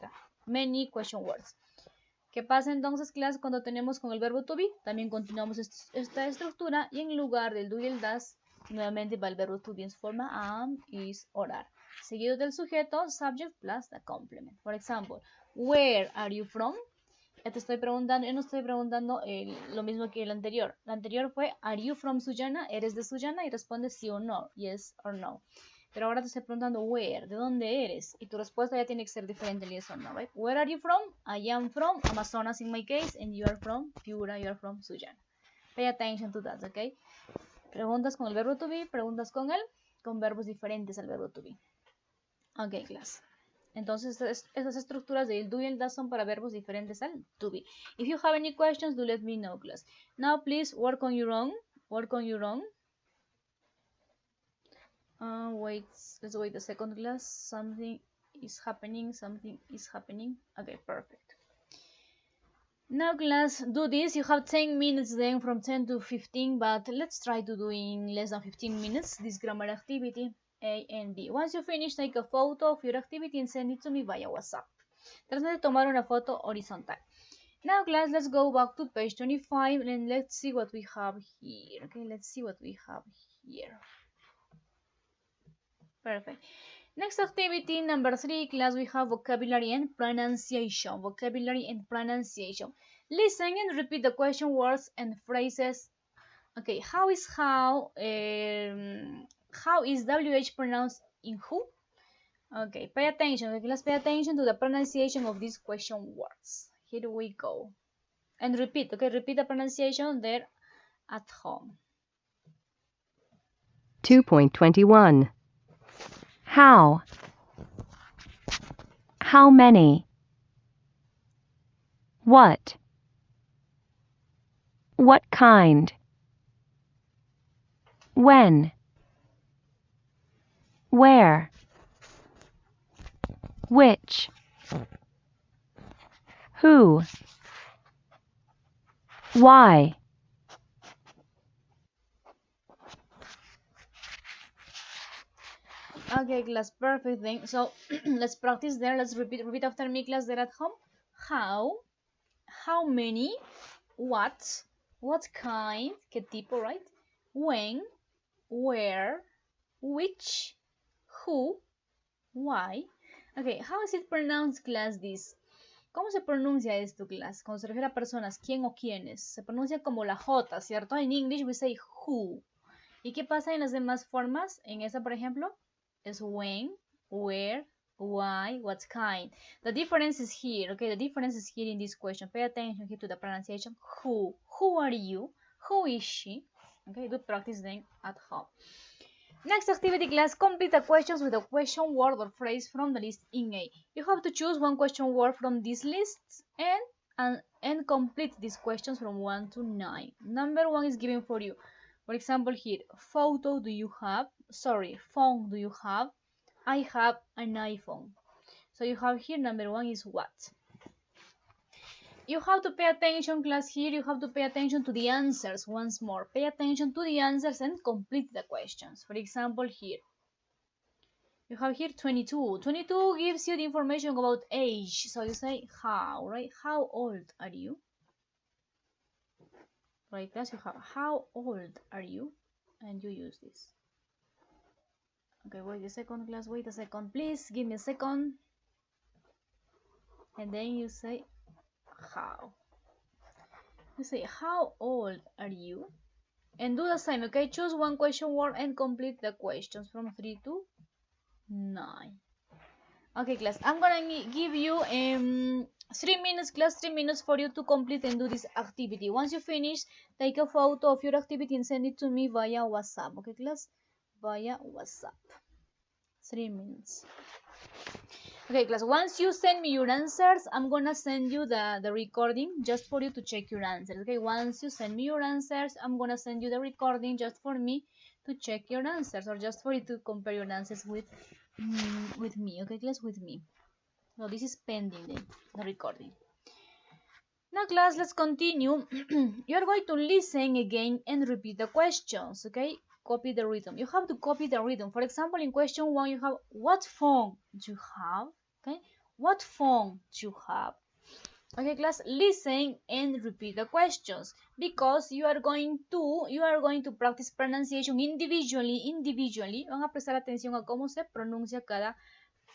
[SPEAKER 1] Many question words. ¿Qué pasa entonces, clase, cuando tenemos con el verbo to be? También continuamos esta estructura y en lugar del do y el does, nuevamente va el verbo to be en su forma am, is, or are. Seguido del sujeto, subject plus the complement. Por ejemplo, where are you from? Ya te estoy preguntando, yo no estoy preguntando lo mismo que el anterior. El anterior fue, are you from Sullana? ¿Eres de Sullana? Y respondes sí o no, yes or no. Pero ahora te estoy preguntando where, ¿de dónde eres? Y tu respuesta ya tiene que ser diferente al yes or no, right? Where are you from? I am from Amazonas in my case, and you are from Piura, you are from Sullana. Pay attention to that, okay? Preguntas con el verbo to be, preguntas con verbos diferentes al verbo to be. Ok, class. Entonces, esas estructuras del do y el does son para verbos diferentes al to be. If you have any questions, do let me know, class. Now, please work on your own. Work on your own. Let's wait a second, class. Something is happening. Okay, perfect. Now, class, do this. You have 10 minutes then, from 10 to 15, but let's try to do in less than 15 minutes this grammar activity, A and B. Once you finish, take a photo of your activity and send it to me via WhatsApp. Trata de tomar una foto horizontal. Now, class, let's go back to page 25 and let's see what we have here. Okay, let's see what we have here. Perfect. Next activity, number 3, class, we have vocabulary and pronunciation. Vocabulary and pronunciation. Listen and repeat the question words and phrases. Okay, how is WH pronounced in who? Okay, pay attention. Okay, let's pay attention to the pronunciation of these question words. Here we go. And repeat, okay, repeat the pronunciation there at home.
[SPEAKER 4] 2.21. How? How many? What? What kind? When? Where? Which? Who? Why?
[SPEAKER 1] Okay, class, perfect thing. So let's practice there. Let's repeat after me, class, there at home. How many, what kind, qué tipo, right? When, where, which, who, why. Okay, how is it pronounced, class, this? ¿Cómo se pronuncia esto, class? Cuando se refiere a personas, ¿quién o quiénes? Se pronuncia como la J, ¿cierto? En English we say who. ¿Y qué pasa en las demás formas? En esa, por ejemplo, es when, where, why, what kind. The difference is here, okay? The difference is here in this question. Pay attention here to the pronunciation. Who are you? Who is she? Okay, do practice them at home. Next activity, class, complete the questions with a question word or phrase from the list in A. You have to choose one question word from this list and complete these questions from 1 to 9. Number 1 is given for you. For example, here, photo do you have? Sorry, phone do you have? I have an iPhone. So you have here number 1 is what? You have to pay attention, class, here. You have to pay attention to the answers once more. Pay attention to the answers and complete the questions. For example, here. You have here 22. 22 gives you the information about age. So you say how, right? How old are you? Right, class, you have how old are you? And you use this. Okay, wait a second, class. Wait a second, please. Give me a second. And then you say how. You say how old are you? And do the same, okay? Choose one question word and complete the questions from 3 to 9. Okay, class. I'm gonna give you 3 minutes, class. 3 minutes for you to complete and do this activity. Once you finish, take a photo of your activity and send it to me via WhatsApp. Okay, class? Via WhatsApp. 3 minutes. Okay, class, once you send me your answers, I'm gonna send you the recording just for you to check your answers. Okay, once you send me your answers, I'm gonna send you the recording just for me to check your answers, or just for you to compare your answers with me. Okay, class, with me. So this is pending, the recording. Now, class, let's continue. You're going to listen again and repeat the questions. Okay, copy the rhythm. You have to copy the rhythm. For example, in question 1, you have what phone do you have? Okay, what phone do you have? Okay, class, listen and repeat the questions, because you are going to practice pronunciation individually. Van a prestar atención a cómo se pronuncia cada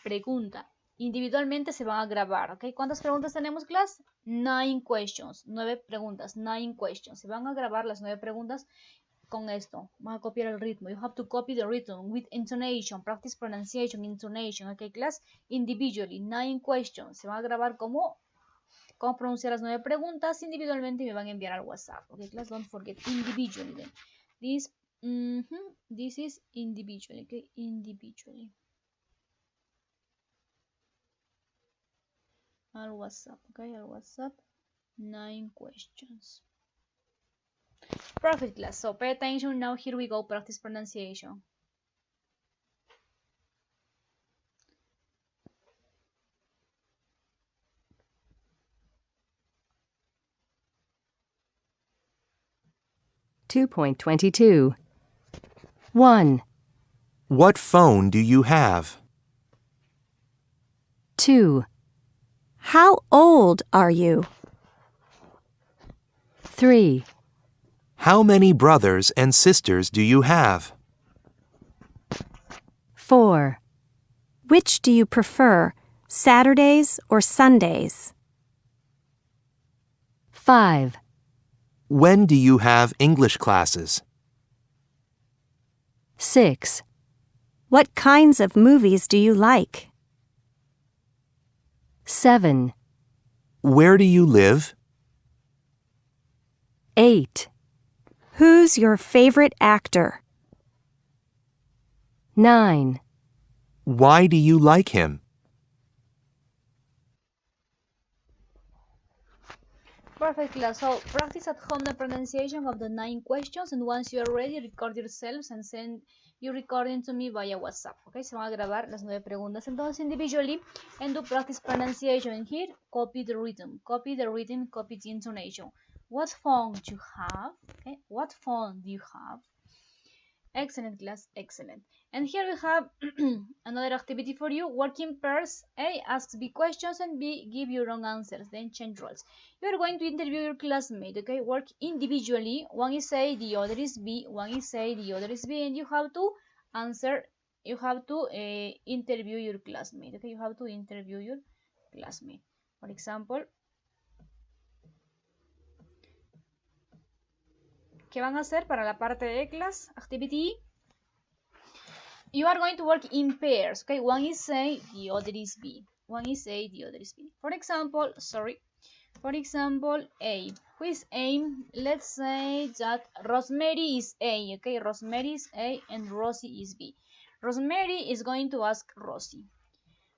[SPEAKER 1] pregunta. Individualmente se van a grabar, ¿ok? ¿Cuántas preguntas tenemos, class? 9 questions, 9 preguntas, 9 questions. Se van a grabar las 9 preguntas con esto. Vamos a copiar el ritmo. You have to copy the rhythm with intonation, practice pronunciation, intonation, ¿ok, class? Individually, 9 questions. Se van a grabar cómo pronunciar las 9 preguntas individualmente y me van a enviar al WhatsApp, ¿ok, class? Don't forget, individually then. This is individually, ¿ok? Individually. Al WhatsApp, okay, al WhatsApp, 9 questions. Perfect, class. So pay attention. Now here we go, practice pronunciation.
[SPEAKER 4] (2.22) 1,
[SPEAKER 5] What phone do you have?
[SPEAKER 4] 2,
[SPEAKER 2] How old are you?
[SPEAKER 4] 3,
[SPEAKER 5] How many brothers and sisters do you have?
[SPEAKER 4] 4,
[SPEAKER 2] Which do you prefer, Saturdays or Sundays?
[SPEAKER 4] 5,
[SPEAKER 5] When do you have English classes?
[SPEAKER 4] 6,
[SPEAKER 2] What kinds of movies do you like?
[SPEAKER 4] 7,
[SPEAKER 5] Where do you live?
[SPEAKER 4] 8,
[SPEAKER 2] Who's your favorite actor?
[SPEAKER 4] 9,
[SPEAKER 5] Why do you like him?
[SPEAKER 1] Perfect, class. So practice at home the pronunciation of the 9 questions, and once you are ready, record yourselves and send your recording to me via WhatsApp. Okay, se van a grabar las 9 preguntas entonces individually, and do practice pronunciation. And here, copy the rhythm, copy the intonation. What phone do you have? Okay, what phone do you have? Excellent, class, excellent. And here we have another activity for you. Work in pairs. A asks B questions and B give you wrong answers. Then change roles. You are going to interview your classmate. Okay, work individually. One is A, the other is B. One is A, the other is B, and you have to answer. You have to interview your classmate. Okay, you have to interview your classmate. For example, ¿qué van a hacer para la parte de class activity? You are going to work in pairs, okay? One is A, the other is B. One is A, the other is B. For example, A. Who is A? Let's say that Rosemary is A, okay? Rosemary is A and Rosie is B. Rosemary is going to ask Rosie.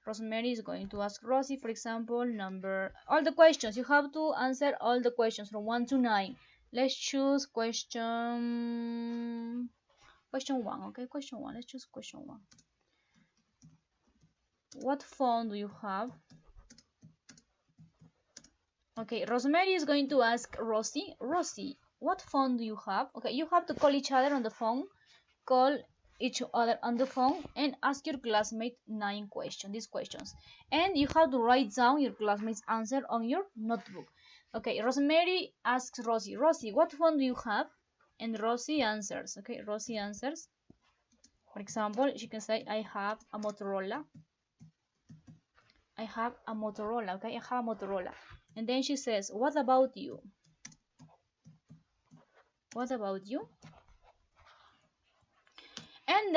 [SPEAKER 1] Rosemary is going to ask Rosie, for example, all the questions. You have to answer all the questions from 1 to 9. Let's choose question 1. Okay, question 1. Let's choose question 1. What phone do you have? Okay, Rosemary is going to ask Rosie. Rosie, what phone do you have? Okay, you have to call each other on the phone. Call each other on the phone and ask your classmate 9 questions, these questions. And you have to write down your classmate's answer on your notebook. Okay, Rosemary asks Rosie, Rosie, what phone do you have? And Rosie answers. Okay, Rosie answers. For example, she can say, I have a Motorola. I have a Motorola. Okay, I have a Motorola. And then she says, what about you? What about you? And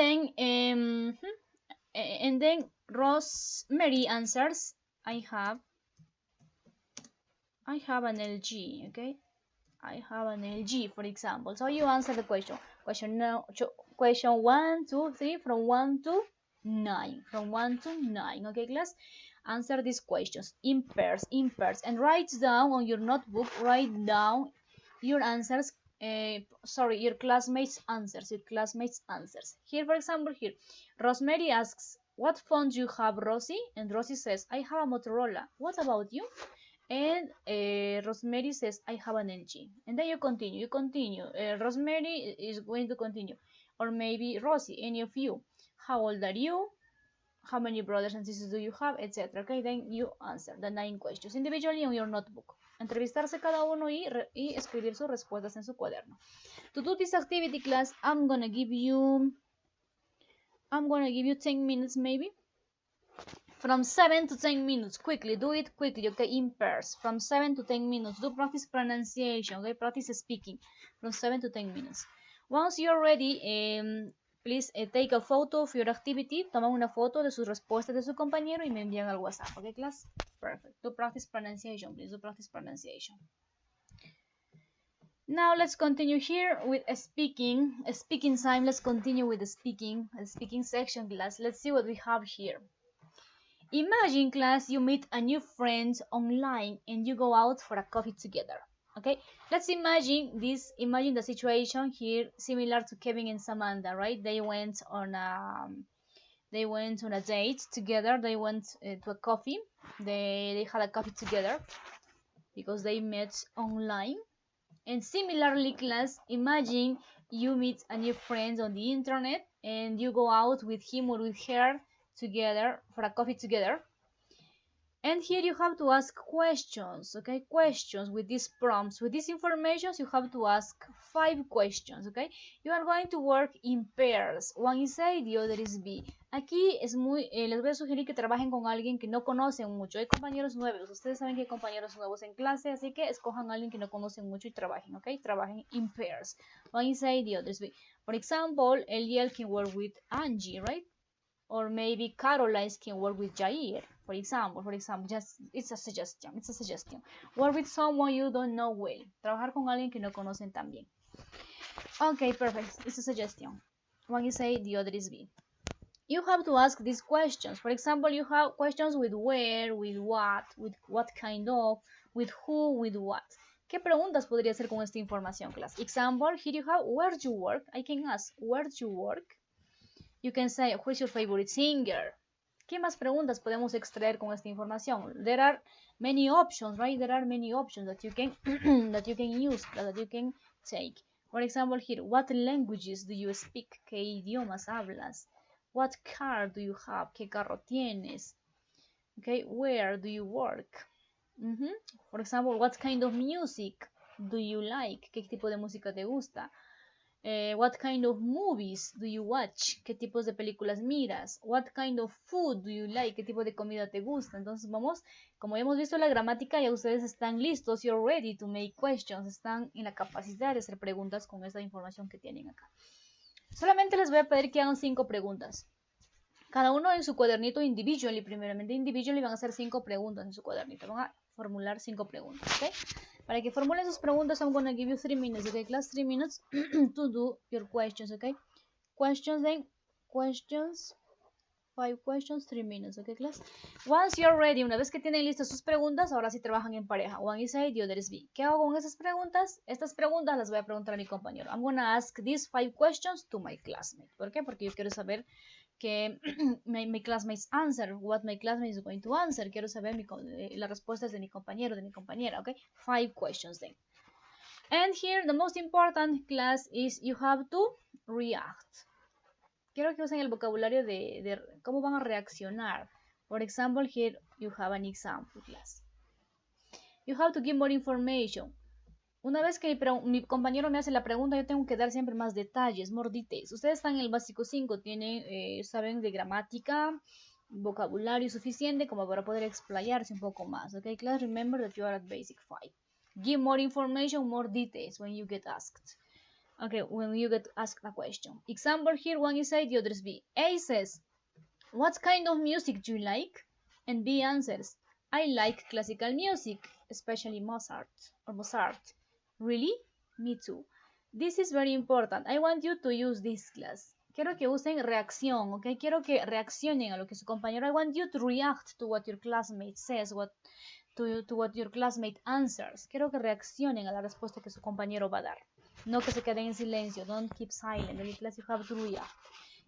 [SPEAKER 1] then Rosemary answers, I have an LG. Okay, I have an LG, for example. So you answer the question. Question 1, 2, 3, from 1 to 9. From 1 to 9. Okay, class? Answer these questions in pairs, and write down on your notebook, write down your answers, your classmates' answers, Here, for example, Rosemary asks, what phone do you have, Rosie? And Rosie says, I have a Motorola. What about you? And Rosemary says, I have an LG. And then you continue. Rosemary is going to continue. Or maybe Rosie, any of you. How old are you? How many brothers and sisters do you have? Etc. Okay, then you answer the 9 questions individually on your notebook. Entrevistarse cada uno y escribir sus respuestas en su cuaderno. To do this activity, class, I'm gonna give you 10 minutes maybe. From 7 to 10 minutes. Quickly, do it quickly, okay, in pairs. From 7 to 10 minutes. Do practice pronunciation, okay, practice speaking. From 7 to 10 minutes. Once you're ready, please take a photo of your activity. Toma una foto de sus respuestas de su compañero y me envían al WhatsApp, okay, class? Perfect. Do practice pronunciation, please. Do practice pronunciation. Now let's continue here with speaking time. Let's continue with the speaking section, class. Let's see what we have here. Imagine, class, you meet a new friend online and you go out for a coffee together. Okay, let's imagine the situation here similar to Kevin and Samantha, right? They went on a date together. They went to a coffee. They had a coffee together because they met online. And similarly, class, imagine you meet a new friend on the internet and you go out with him or with her together for a coffee together. And here you have to ask questions, okay? Questions with these prompts. With these informations, you have to ask 5 questions, okay? You are going to work in pairs. One is A, the other is B. Aquí es les voy a sugerir que trabajen con alguien que no conocen mucho. Hay compañeros nuevos. Ustedes saben que hay compañeros nuevos en clase, así que escojan a alguien que no conocen mucho y trabajen, okay? Trabajen in pairs. One is A, the other is B. For example, Eliel can work with Angie, right? Or maybe Caroline can work with Jair, for example, just it's a suggestion. Work with someone you don't know well. Trabajar con alguien que no conocen tan bien. Okay, perfect. It's a suggestion. One is A, the other is B. You have to ask these questions. For example, you have questions with where, with what kind of, with who, with what. ¿Qué preguntas podría hacer con esta información, class? Example, here you have, where do you work? I can ask, where do you work? You can say, who's your favorite singer? ¿Qué más preguntas podemos extraer con esta información? There are many options, right? There are many options that you can use, that you can take. For example, here, what languages do you speak? ¿Qué idiomas hablas? What car do you have? ¿Qué carro tienes? Okay, where do you work? For example, what kind of music do you like? ¿Qué tipo de música te gusta? What kind of movies do you watch? ¿Qué tipos de películas miras? What kind of food do you like? ¿Qué tipo de comida te gusta? Entonces vamos, como ya hemos visto la gramática, ya ustedes están listos, you're ready to make questions, están en la capacidad de hacer preguntas con esta información que tienen acá. Solamente les voy a pedir que hagan 5 preguntas. Cada uno en su cuadernito individually, primeramente individually van a hacer 5 preguntas en su cuadernito. Van a formular 5 preguntas, ¿ok? Para que formulen sus preguntas, I'm going to give you 3 minutes, okay, class? 3 minutes to do your questions, okay? Questions then, questions 5 questions, 3 minutes, okay, class? Once you're ready, una vez que tienen listas sus preguntas, ahora sí trabajan en pareja. One is A, the other is B. ¿Qué hago con esas preguntas? Estas preguntas las voy a preguntar a mi compañero. I'm gonna ask these 5 questions to my classmate. ¿Por qué? Porque yo quiero saber que my classmates answer, what my classmate is going to answer. Quiero saber las respuestas de mi compañero, de mi compañera, okay? 5 questions then. And here, the most important class is you have to react. Quiero que usen el vocabulario de cómo van a reaccionar. For example, here you have an example class. You have to give more information. Una vez que mi compañero me hace la pregunta, yo tengo que dar siempre más detalles, more details. Ustedes están en el básico 5, saben de gramática, vocabulario suficiente como para poder explayarse un poco más. Okay, class, remember that you are at basic 5. Give more information, more details when you get asked. Okay, when you get asked a question. Example here, one is A, the other is B. A says, what kind of music do you like? And B answers, I like classical music, especially Mozart. Really? Me too. This is very important. I want you to use this class. Quiero que usen reacción, okay? Quiero que reaccionen a lo que su compañero. I want you to react to what your classmate says, to what your classmate answers. Quiero que reaccionen a la respuesta que su compañero va a dar. No que se queden en silencio. Don't keep silent. In class you have to react.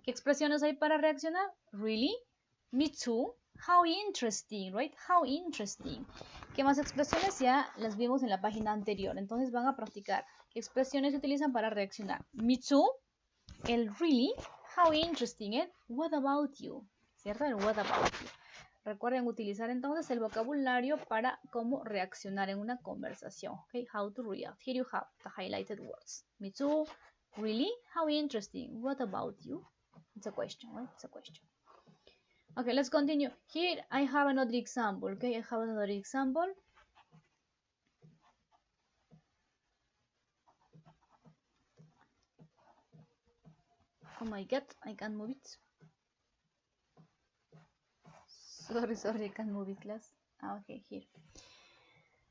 [SPEAKER 1] ¿Qué expresiones hay para reaccionar? Really? Me too. How interesting, right? How interesting. ¿Qué más expresiones? Ya las vimos en la página anterior. Entonces van a practicar. ¿Qué expresiones se utilizan para reaccionar? Me too. El really. How interesting. What about you? ¿Cierto? El what about you. Recuerden utilizar entonces el vocabulario para cómo reaccionar en una conversación. Okay, how to react. Here you have the highlighted words. Me too. Really? How interesting. What about you? It's a question, right? It's a question. Okay, let's continue. Here I have another example. Okay, I have another example. Oh my god, I can't move it. Sorry, I can't move it, class. Okay, here.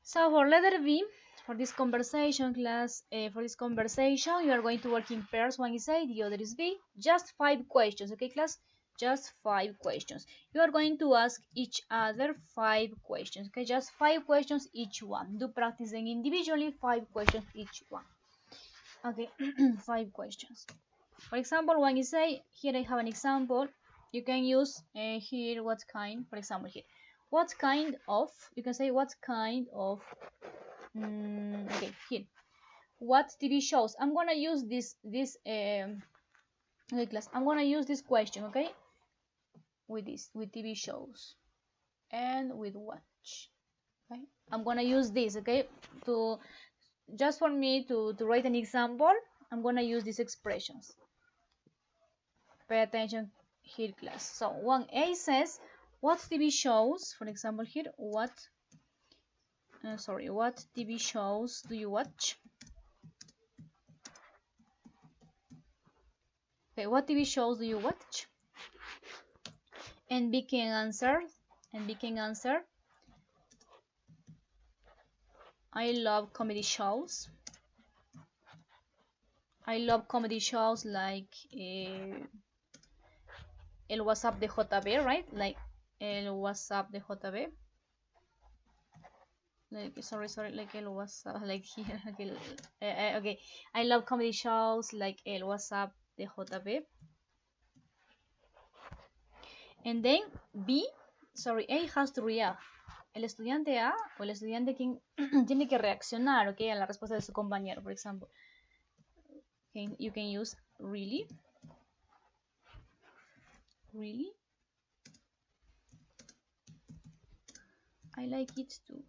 [SPEAKER 1] So for letter B, for this conversation, class, for this conversation, you are going to work in pairs. One is A, the other is B. Just 5 questions, okay, class? Just 5 questions. You are going to ask each other 5 questions, okay? Just 5 questions each one. Do practice them individually, 5 questions each one. Okay, 5 questions. For example, one is A. Here I have an example. You can use here what kind, for example here. What kind of, you can say what kind of, okay, here. What TV shows? I'm gonna use okay, class, I'm gonna use this question, okay? With TV shows and with watch, okay? I'm gonna use this, okay? Just for me to write an example, I'm gonna use these expressions. Pay attention here, class. So 1A says, what TV shows, for example here, what TV shows do you watch? Okay, what TV shows do you watch? And B can answer, I love comedy shows. I love comedy shows like El WhatsApp de JB, right? Like El WhatsApp de JB. Like, sorry, like El WhatsApp, like here. Okay, I love comedy shows like El WhatsApp de JB. And then A has to react. El estudiante A o el estudiante quien tiene que reaccionar, okay, a la respuesta de su compañero, por ejemplo. Okay, you can use really. Really? I like it too.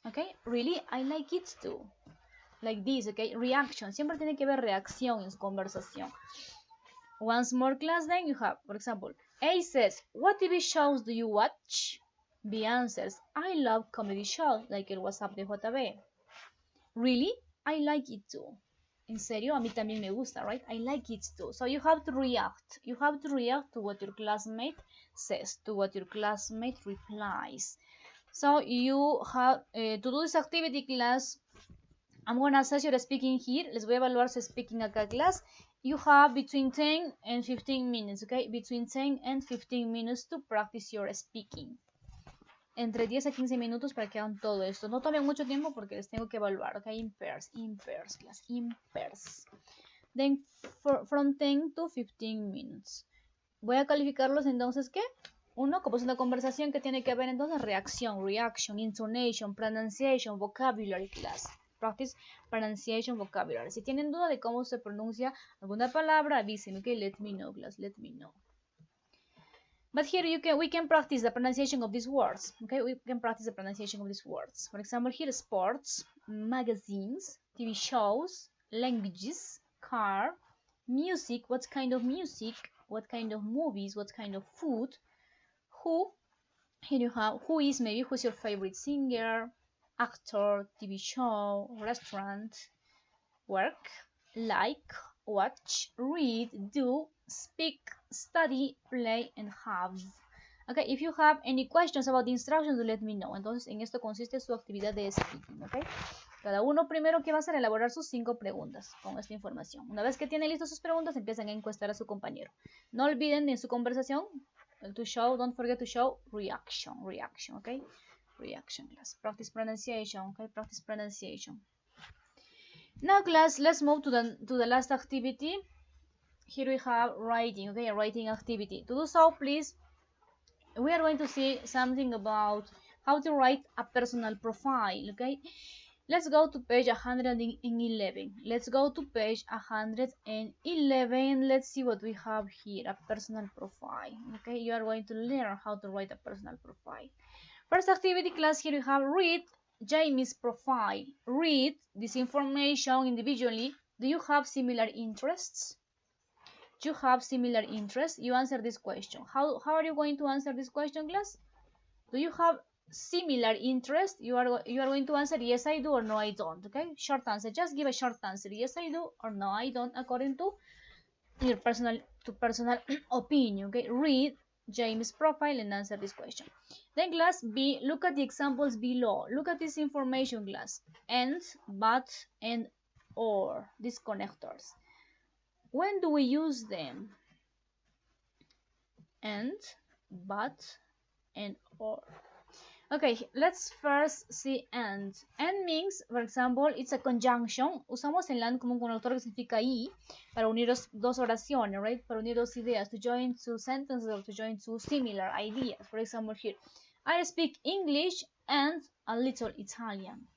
[SPEAKER 1] Okay, really, I like it too. Like this, okay, reaction. Siempre tiene que haber reacción en su conversación. Once more, class, then you have, for example, A says, what TV shows do you watch? B answers, I love comedy shows like El WhatsApp de JB. Really? I like it too. En serio, a mí también me gusta, right? I like it too. So you have to react. You have to react to what your classmate says, to what your classmate replies. So you have to do this activity, class. I'm going to assess your speaking here. Les voy a evaluar su speaking acá, class. you have between 10 and 15 minutes, okay? Between 10 and 15 minutes to practice your speaking. Entre 10 a 15 minutos para que hagan todo esto. No tomen mucho tiempo porque les tengo que evaluar, okay? In pairs, class, in pairs. Then from 10 to 15 minutes. Voy a calificarlos entonces, ¿qué? Uno, como es una conversación que tiene que haber entonces reaction, intonation, pronunciation, vocabulary class. Practice pronunciation, vocabulary. Si tienen duda de cómo se pronuncia alguna palabra, avísenme, okay? Let me know, class, let me know. But here we can practice the pronunciation of these words, okay? We can practice the pronunciation of these words. For example, here sports, magazines, TV shows, languages, car, music, what kind of music, what kind of movies, what kind of food, who, here you have who is maybe, who's your favorite singer, actor, TV show, restaurant, work, like, watch, read, do, speak, study, play, and have. Okay, if you have any questions about the instructions, let me know. Entonces, en esto consiste su actividad de speaking, okay? Cada uno primero que va a hacer, elaborar sus 5 preguntas con esta información. Una vez que tiene listas sus preguntas, empiezan a encuestar a su compañero. No olviden en su conversación, don't forget to show reaction, okay? Reaction class. Practice pronunciation, okay? Practice pronunciation. Now class, let's move to the last activity. Here we have writing, okay? A writing activity. To do so, please, we are going to see something about how to write a personal profile, okay? Let's go to page 111. Let's go to page 111. Let's see what we have here, a personal profile. Okay, you are going to learn how to write a personal profile. First activity class, here you have read Jamie's profile. Read this information individually. Do you have similar interests? Do you have similar interests? You answer this question. How are you going to answer this question, class? Do you have similar interest? You are going to answer yes I do or no I don't, okay? Short answer, just give a short answer, yes I do or no I don't, according to your personal opinion, okay? Read James' profile and answer this question. Then class B, look at the examples below. Look at this information, class. And, but, and, or, these connectors. When do we use them? And, but, and, or. Okay, let's first see and. And means, for example, it's a conjunction. Usamos el and como un conector que significa y para unir dos oraciones, right? Para unir dos ideas, to join two sentences or to join two similar ideas. For example, here, I speak English and a little Italian.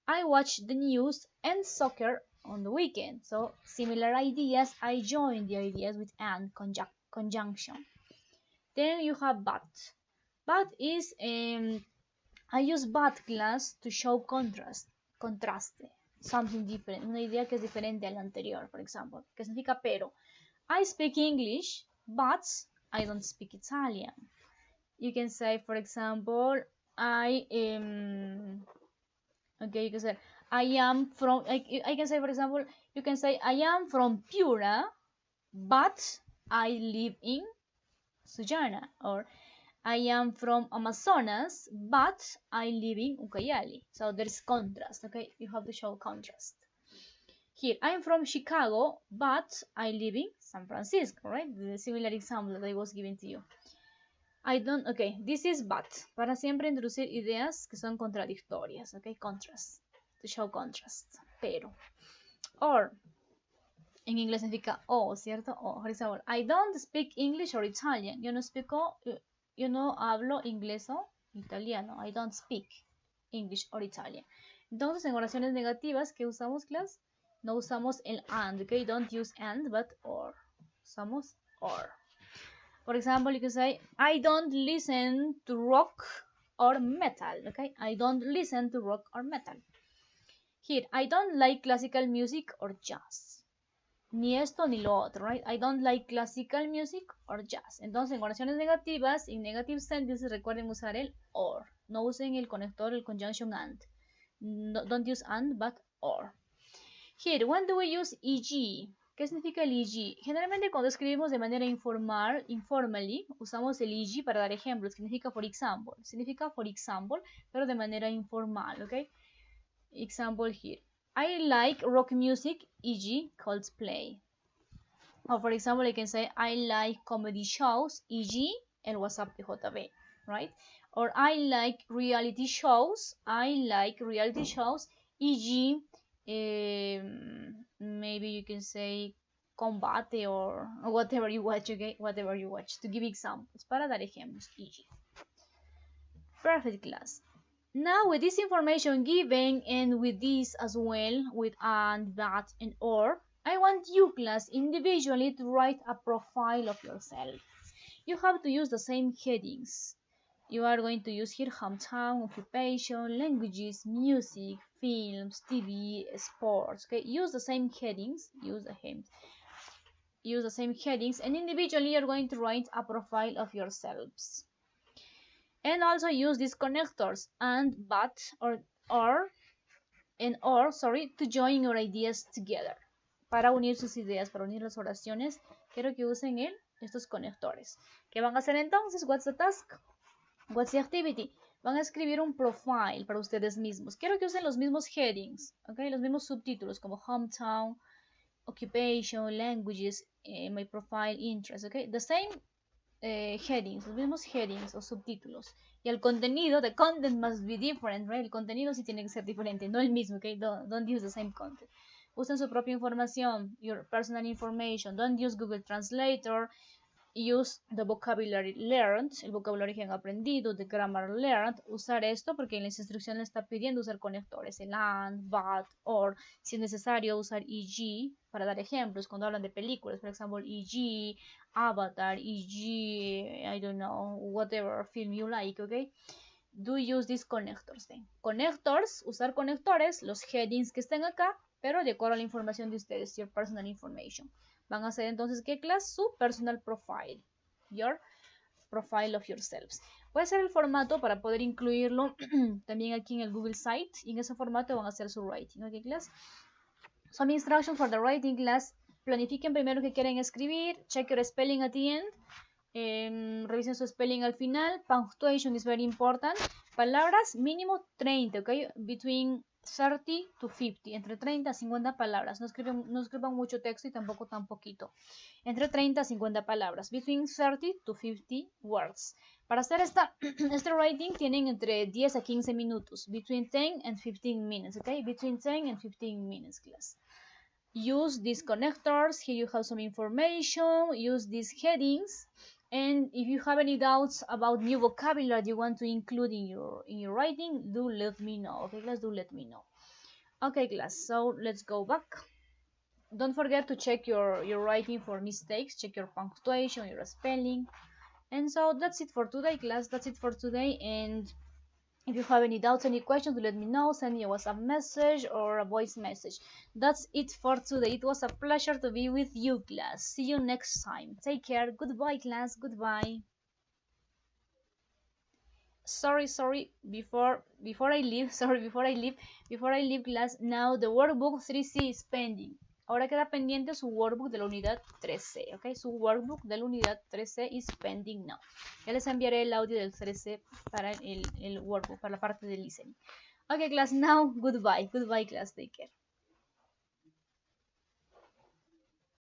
[SPEAKER 1] I watch the news and soccer on the weekend. So, similar ideas, I join the ideas with and, conjunction. Then you have but. But is, I use but class to show contraste, something different, una idea que es diferente a la anterior, for example, que significa pero. I speak English, but I don't speak Italian. You can say, for example, I can say, I am from, I can say, for example, you can say, I am from Piura, but I live in Sullana, or I am from Amazonas, but I live in Ucayali. So there's contrast, okay? You have to show contrast. Here, I'm from Chicago, but I live in San Francisco, right? The similar example that I was giving to you. Okay, this is but. Para siempre introducir ideas que son contradictorias, okay? Contrast, to show contrast. Pero. Or, en inglés significa o, ¿cierto? O, for example, I don't speak English or Italian. Yo no hablo inglés o italiano. I don't speak English or Italian. Entonces, en oraciones negativas, ¿qué usamos, class? No usamos el and, okay? Don't use and, but or. Usamos or. For example, you can say, I don't listen to rock or metal, okay? I don't listen to rock or metal. Here, I don't like classical music or jazz. Ni esto ni lo otro, right? I don't like classical music or jazz. Entonces, en oraciones negativas, en negative sentences, recuerden usar el or. No usen el conector, el conjunction and. No, don't use and, but or. Here, when do we use EG? ¿Qué significa el EG? Generalmente cuando escribimos de manera informally, usamos el EG para dar ejemplos. Significa for example. Significa for example, pero de manera informal, ¿ok? Example here. I like rock music, e.g. Coldplay. Or for example, I can say I like comedy shows, e.g. el WhatsApp de JB, right? Or I like reality shows, e.g. Maybe you can say combate or whatever you watch, okay? Whatever you watch, to give examples, para dar ejemplos, e.g. Perfect, class. Now with this information given and with this as well, with and, that, and or, I want you, class, individually to write a profile of yourself. You have to use the same headings. You are going to use here hometown, occupation, languages, music, films, TV, sports. Okay, use the same headings. Use the same headings, and individually you're going to write a profile of yourselves. And also use these connectors and but or to join your ideas together. Para unir sus ideas, para unir las oraciones, quiero que usen estos conectores. ¿Qué van a hacer entonces? What's the task? What's the activity? Van a escribir un profile para ustedes mismos. Quiero que usen los mismos headings, ¿okay? Los mismos subtítulos como hometown, occupation, languages, my profile, interest, ¿okay? The same headings, los mismos headings o subtítulos. Y el contenido, the content must be different, right? El contenido sí tiene que ser diferente, no el mismo, ¿okay? Don't use the same content. Usen su propia información, your personal information. Don't use Google Translator. Use the vocabulary learned, el vocabulario que han aprendido, the grammar learned. Usar esto porque en las instrucciones está pidiendo usar conectores, el and, but, or. Si es necesario usar EG para dar ejemplos cuando hablan de películas, por ejemplo, EG, Avatar, EG, I don't know, whatever film you like, okay? Do use these connectors then. Connectors, usar conectores, los headings que estén acá, pero de acuerdo a la información de ustedes, your personal information. Van a hacer entonces, ¿qué clase? Su personal profile. Your profile of yourselves. Voy a hacer el formato para poder incluirlo también aquí en el Google Site. Y en ese formato van a hacer su writing. ¿Ok, class? Some instruction for the writing class. Planifiquen primero qué quieren escribir. Check your spelling at the end. Revisen su spelling al final. Punctuation is very important. Palabras mínimo 30, ¿ok? Between 30 to 50, entre 30 a 50 palabras. No escriban mucho texto y tampoco tan poquito. Entre 30 a 50 palabras. Between 30 to 50 words. Para hacer este writing tienen entre 10 a 15 minutos. Between 10 and 15 minutes, okay? Between 10 and 15 minutes, class. Use these connectors. Here you have some information. Use these headings. And if you have any doubts about new vocabulary you want to include in your writing, do let me know. Okay, class, do let me know. Okay, class, so let's go back. Don't forget to check your writing for mistakes. Check your punctuation, your spelling. And so that's it for today, class. That's it for today. And if you have any doubts, any questions, let me know. Send me a WhatsApp message or a voice message. That's it for today. It was a pleasure to be with you, class. See you next time. Take care. Goodbye, class. Goodbye. Sorry. Before I leave, class. Now the workbook 3C is pending. Ahora queda pendiente su workbook de la unidad 3C, ¿ok? Su workbook de la unidad 3C is pending now. Ya les enviaré el audio del 3C para el workbook, para la parte del listening. Ok, class, now, goodbye. Goodbye, class. Take care.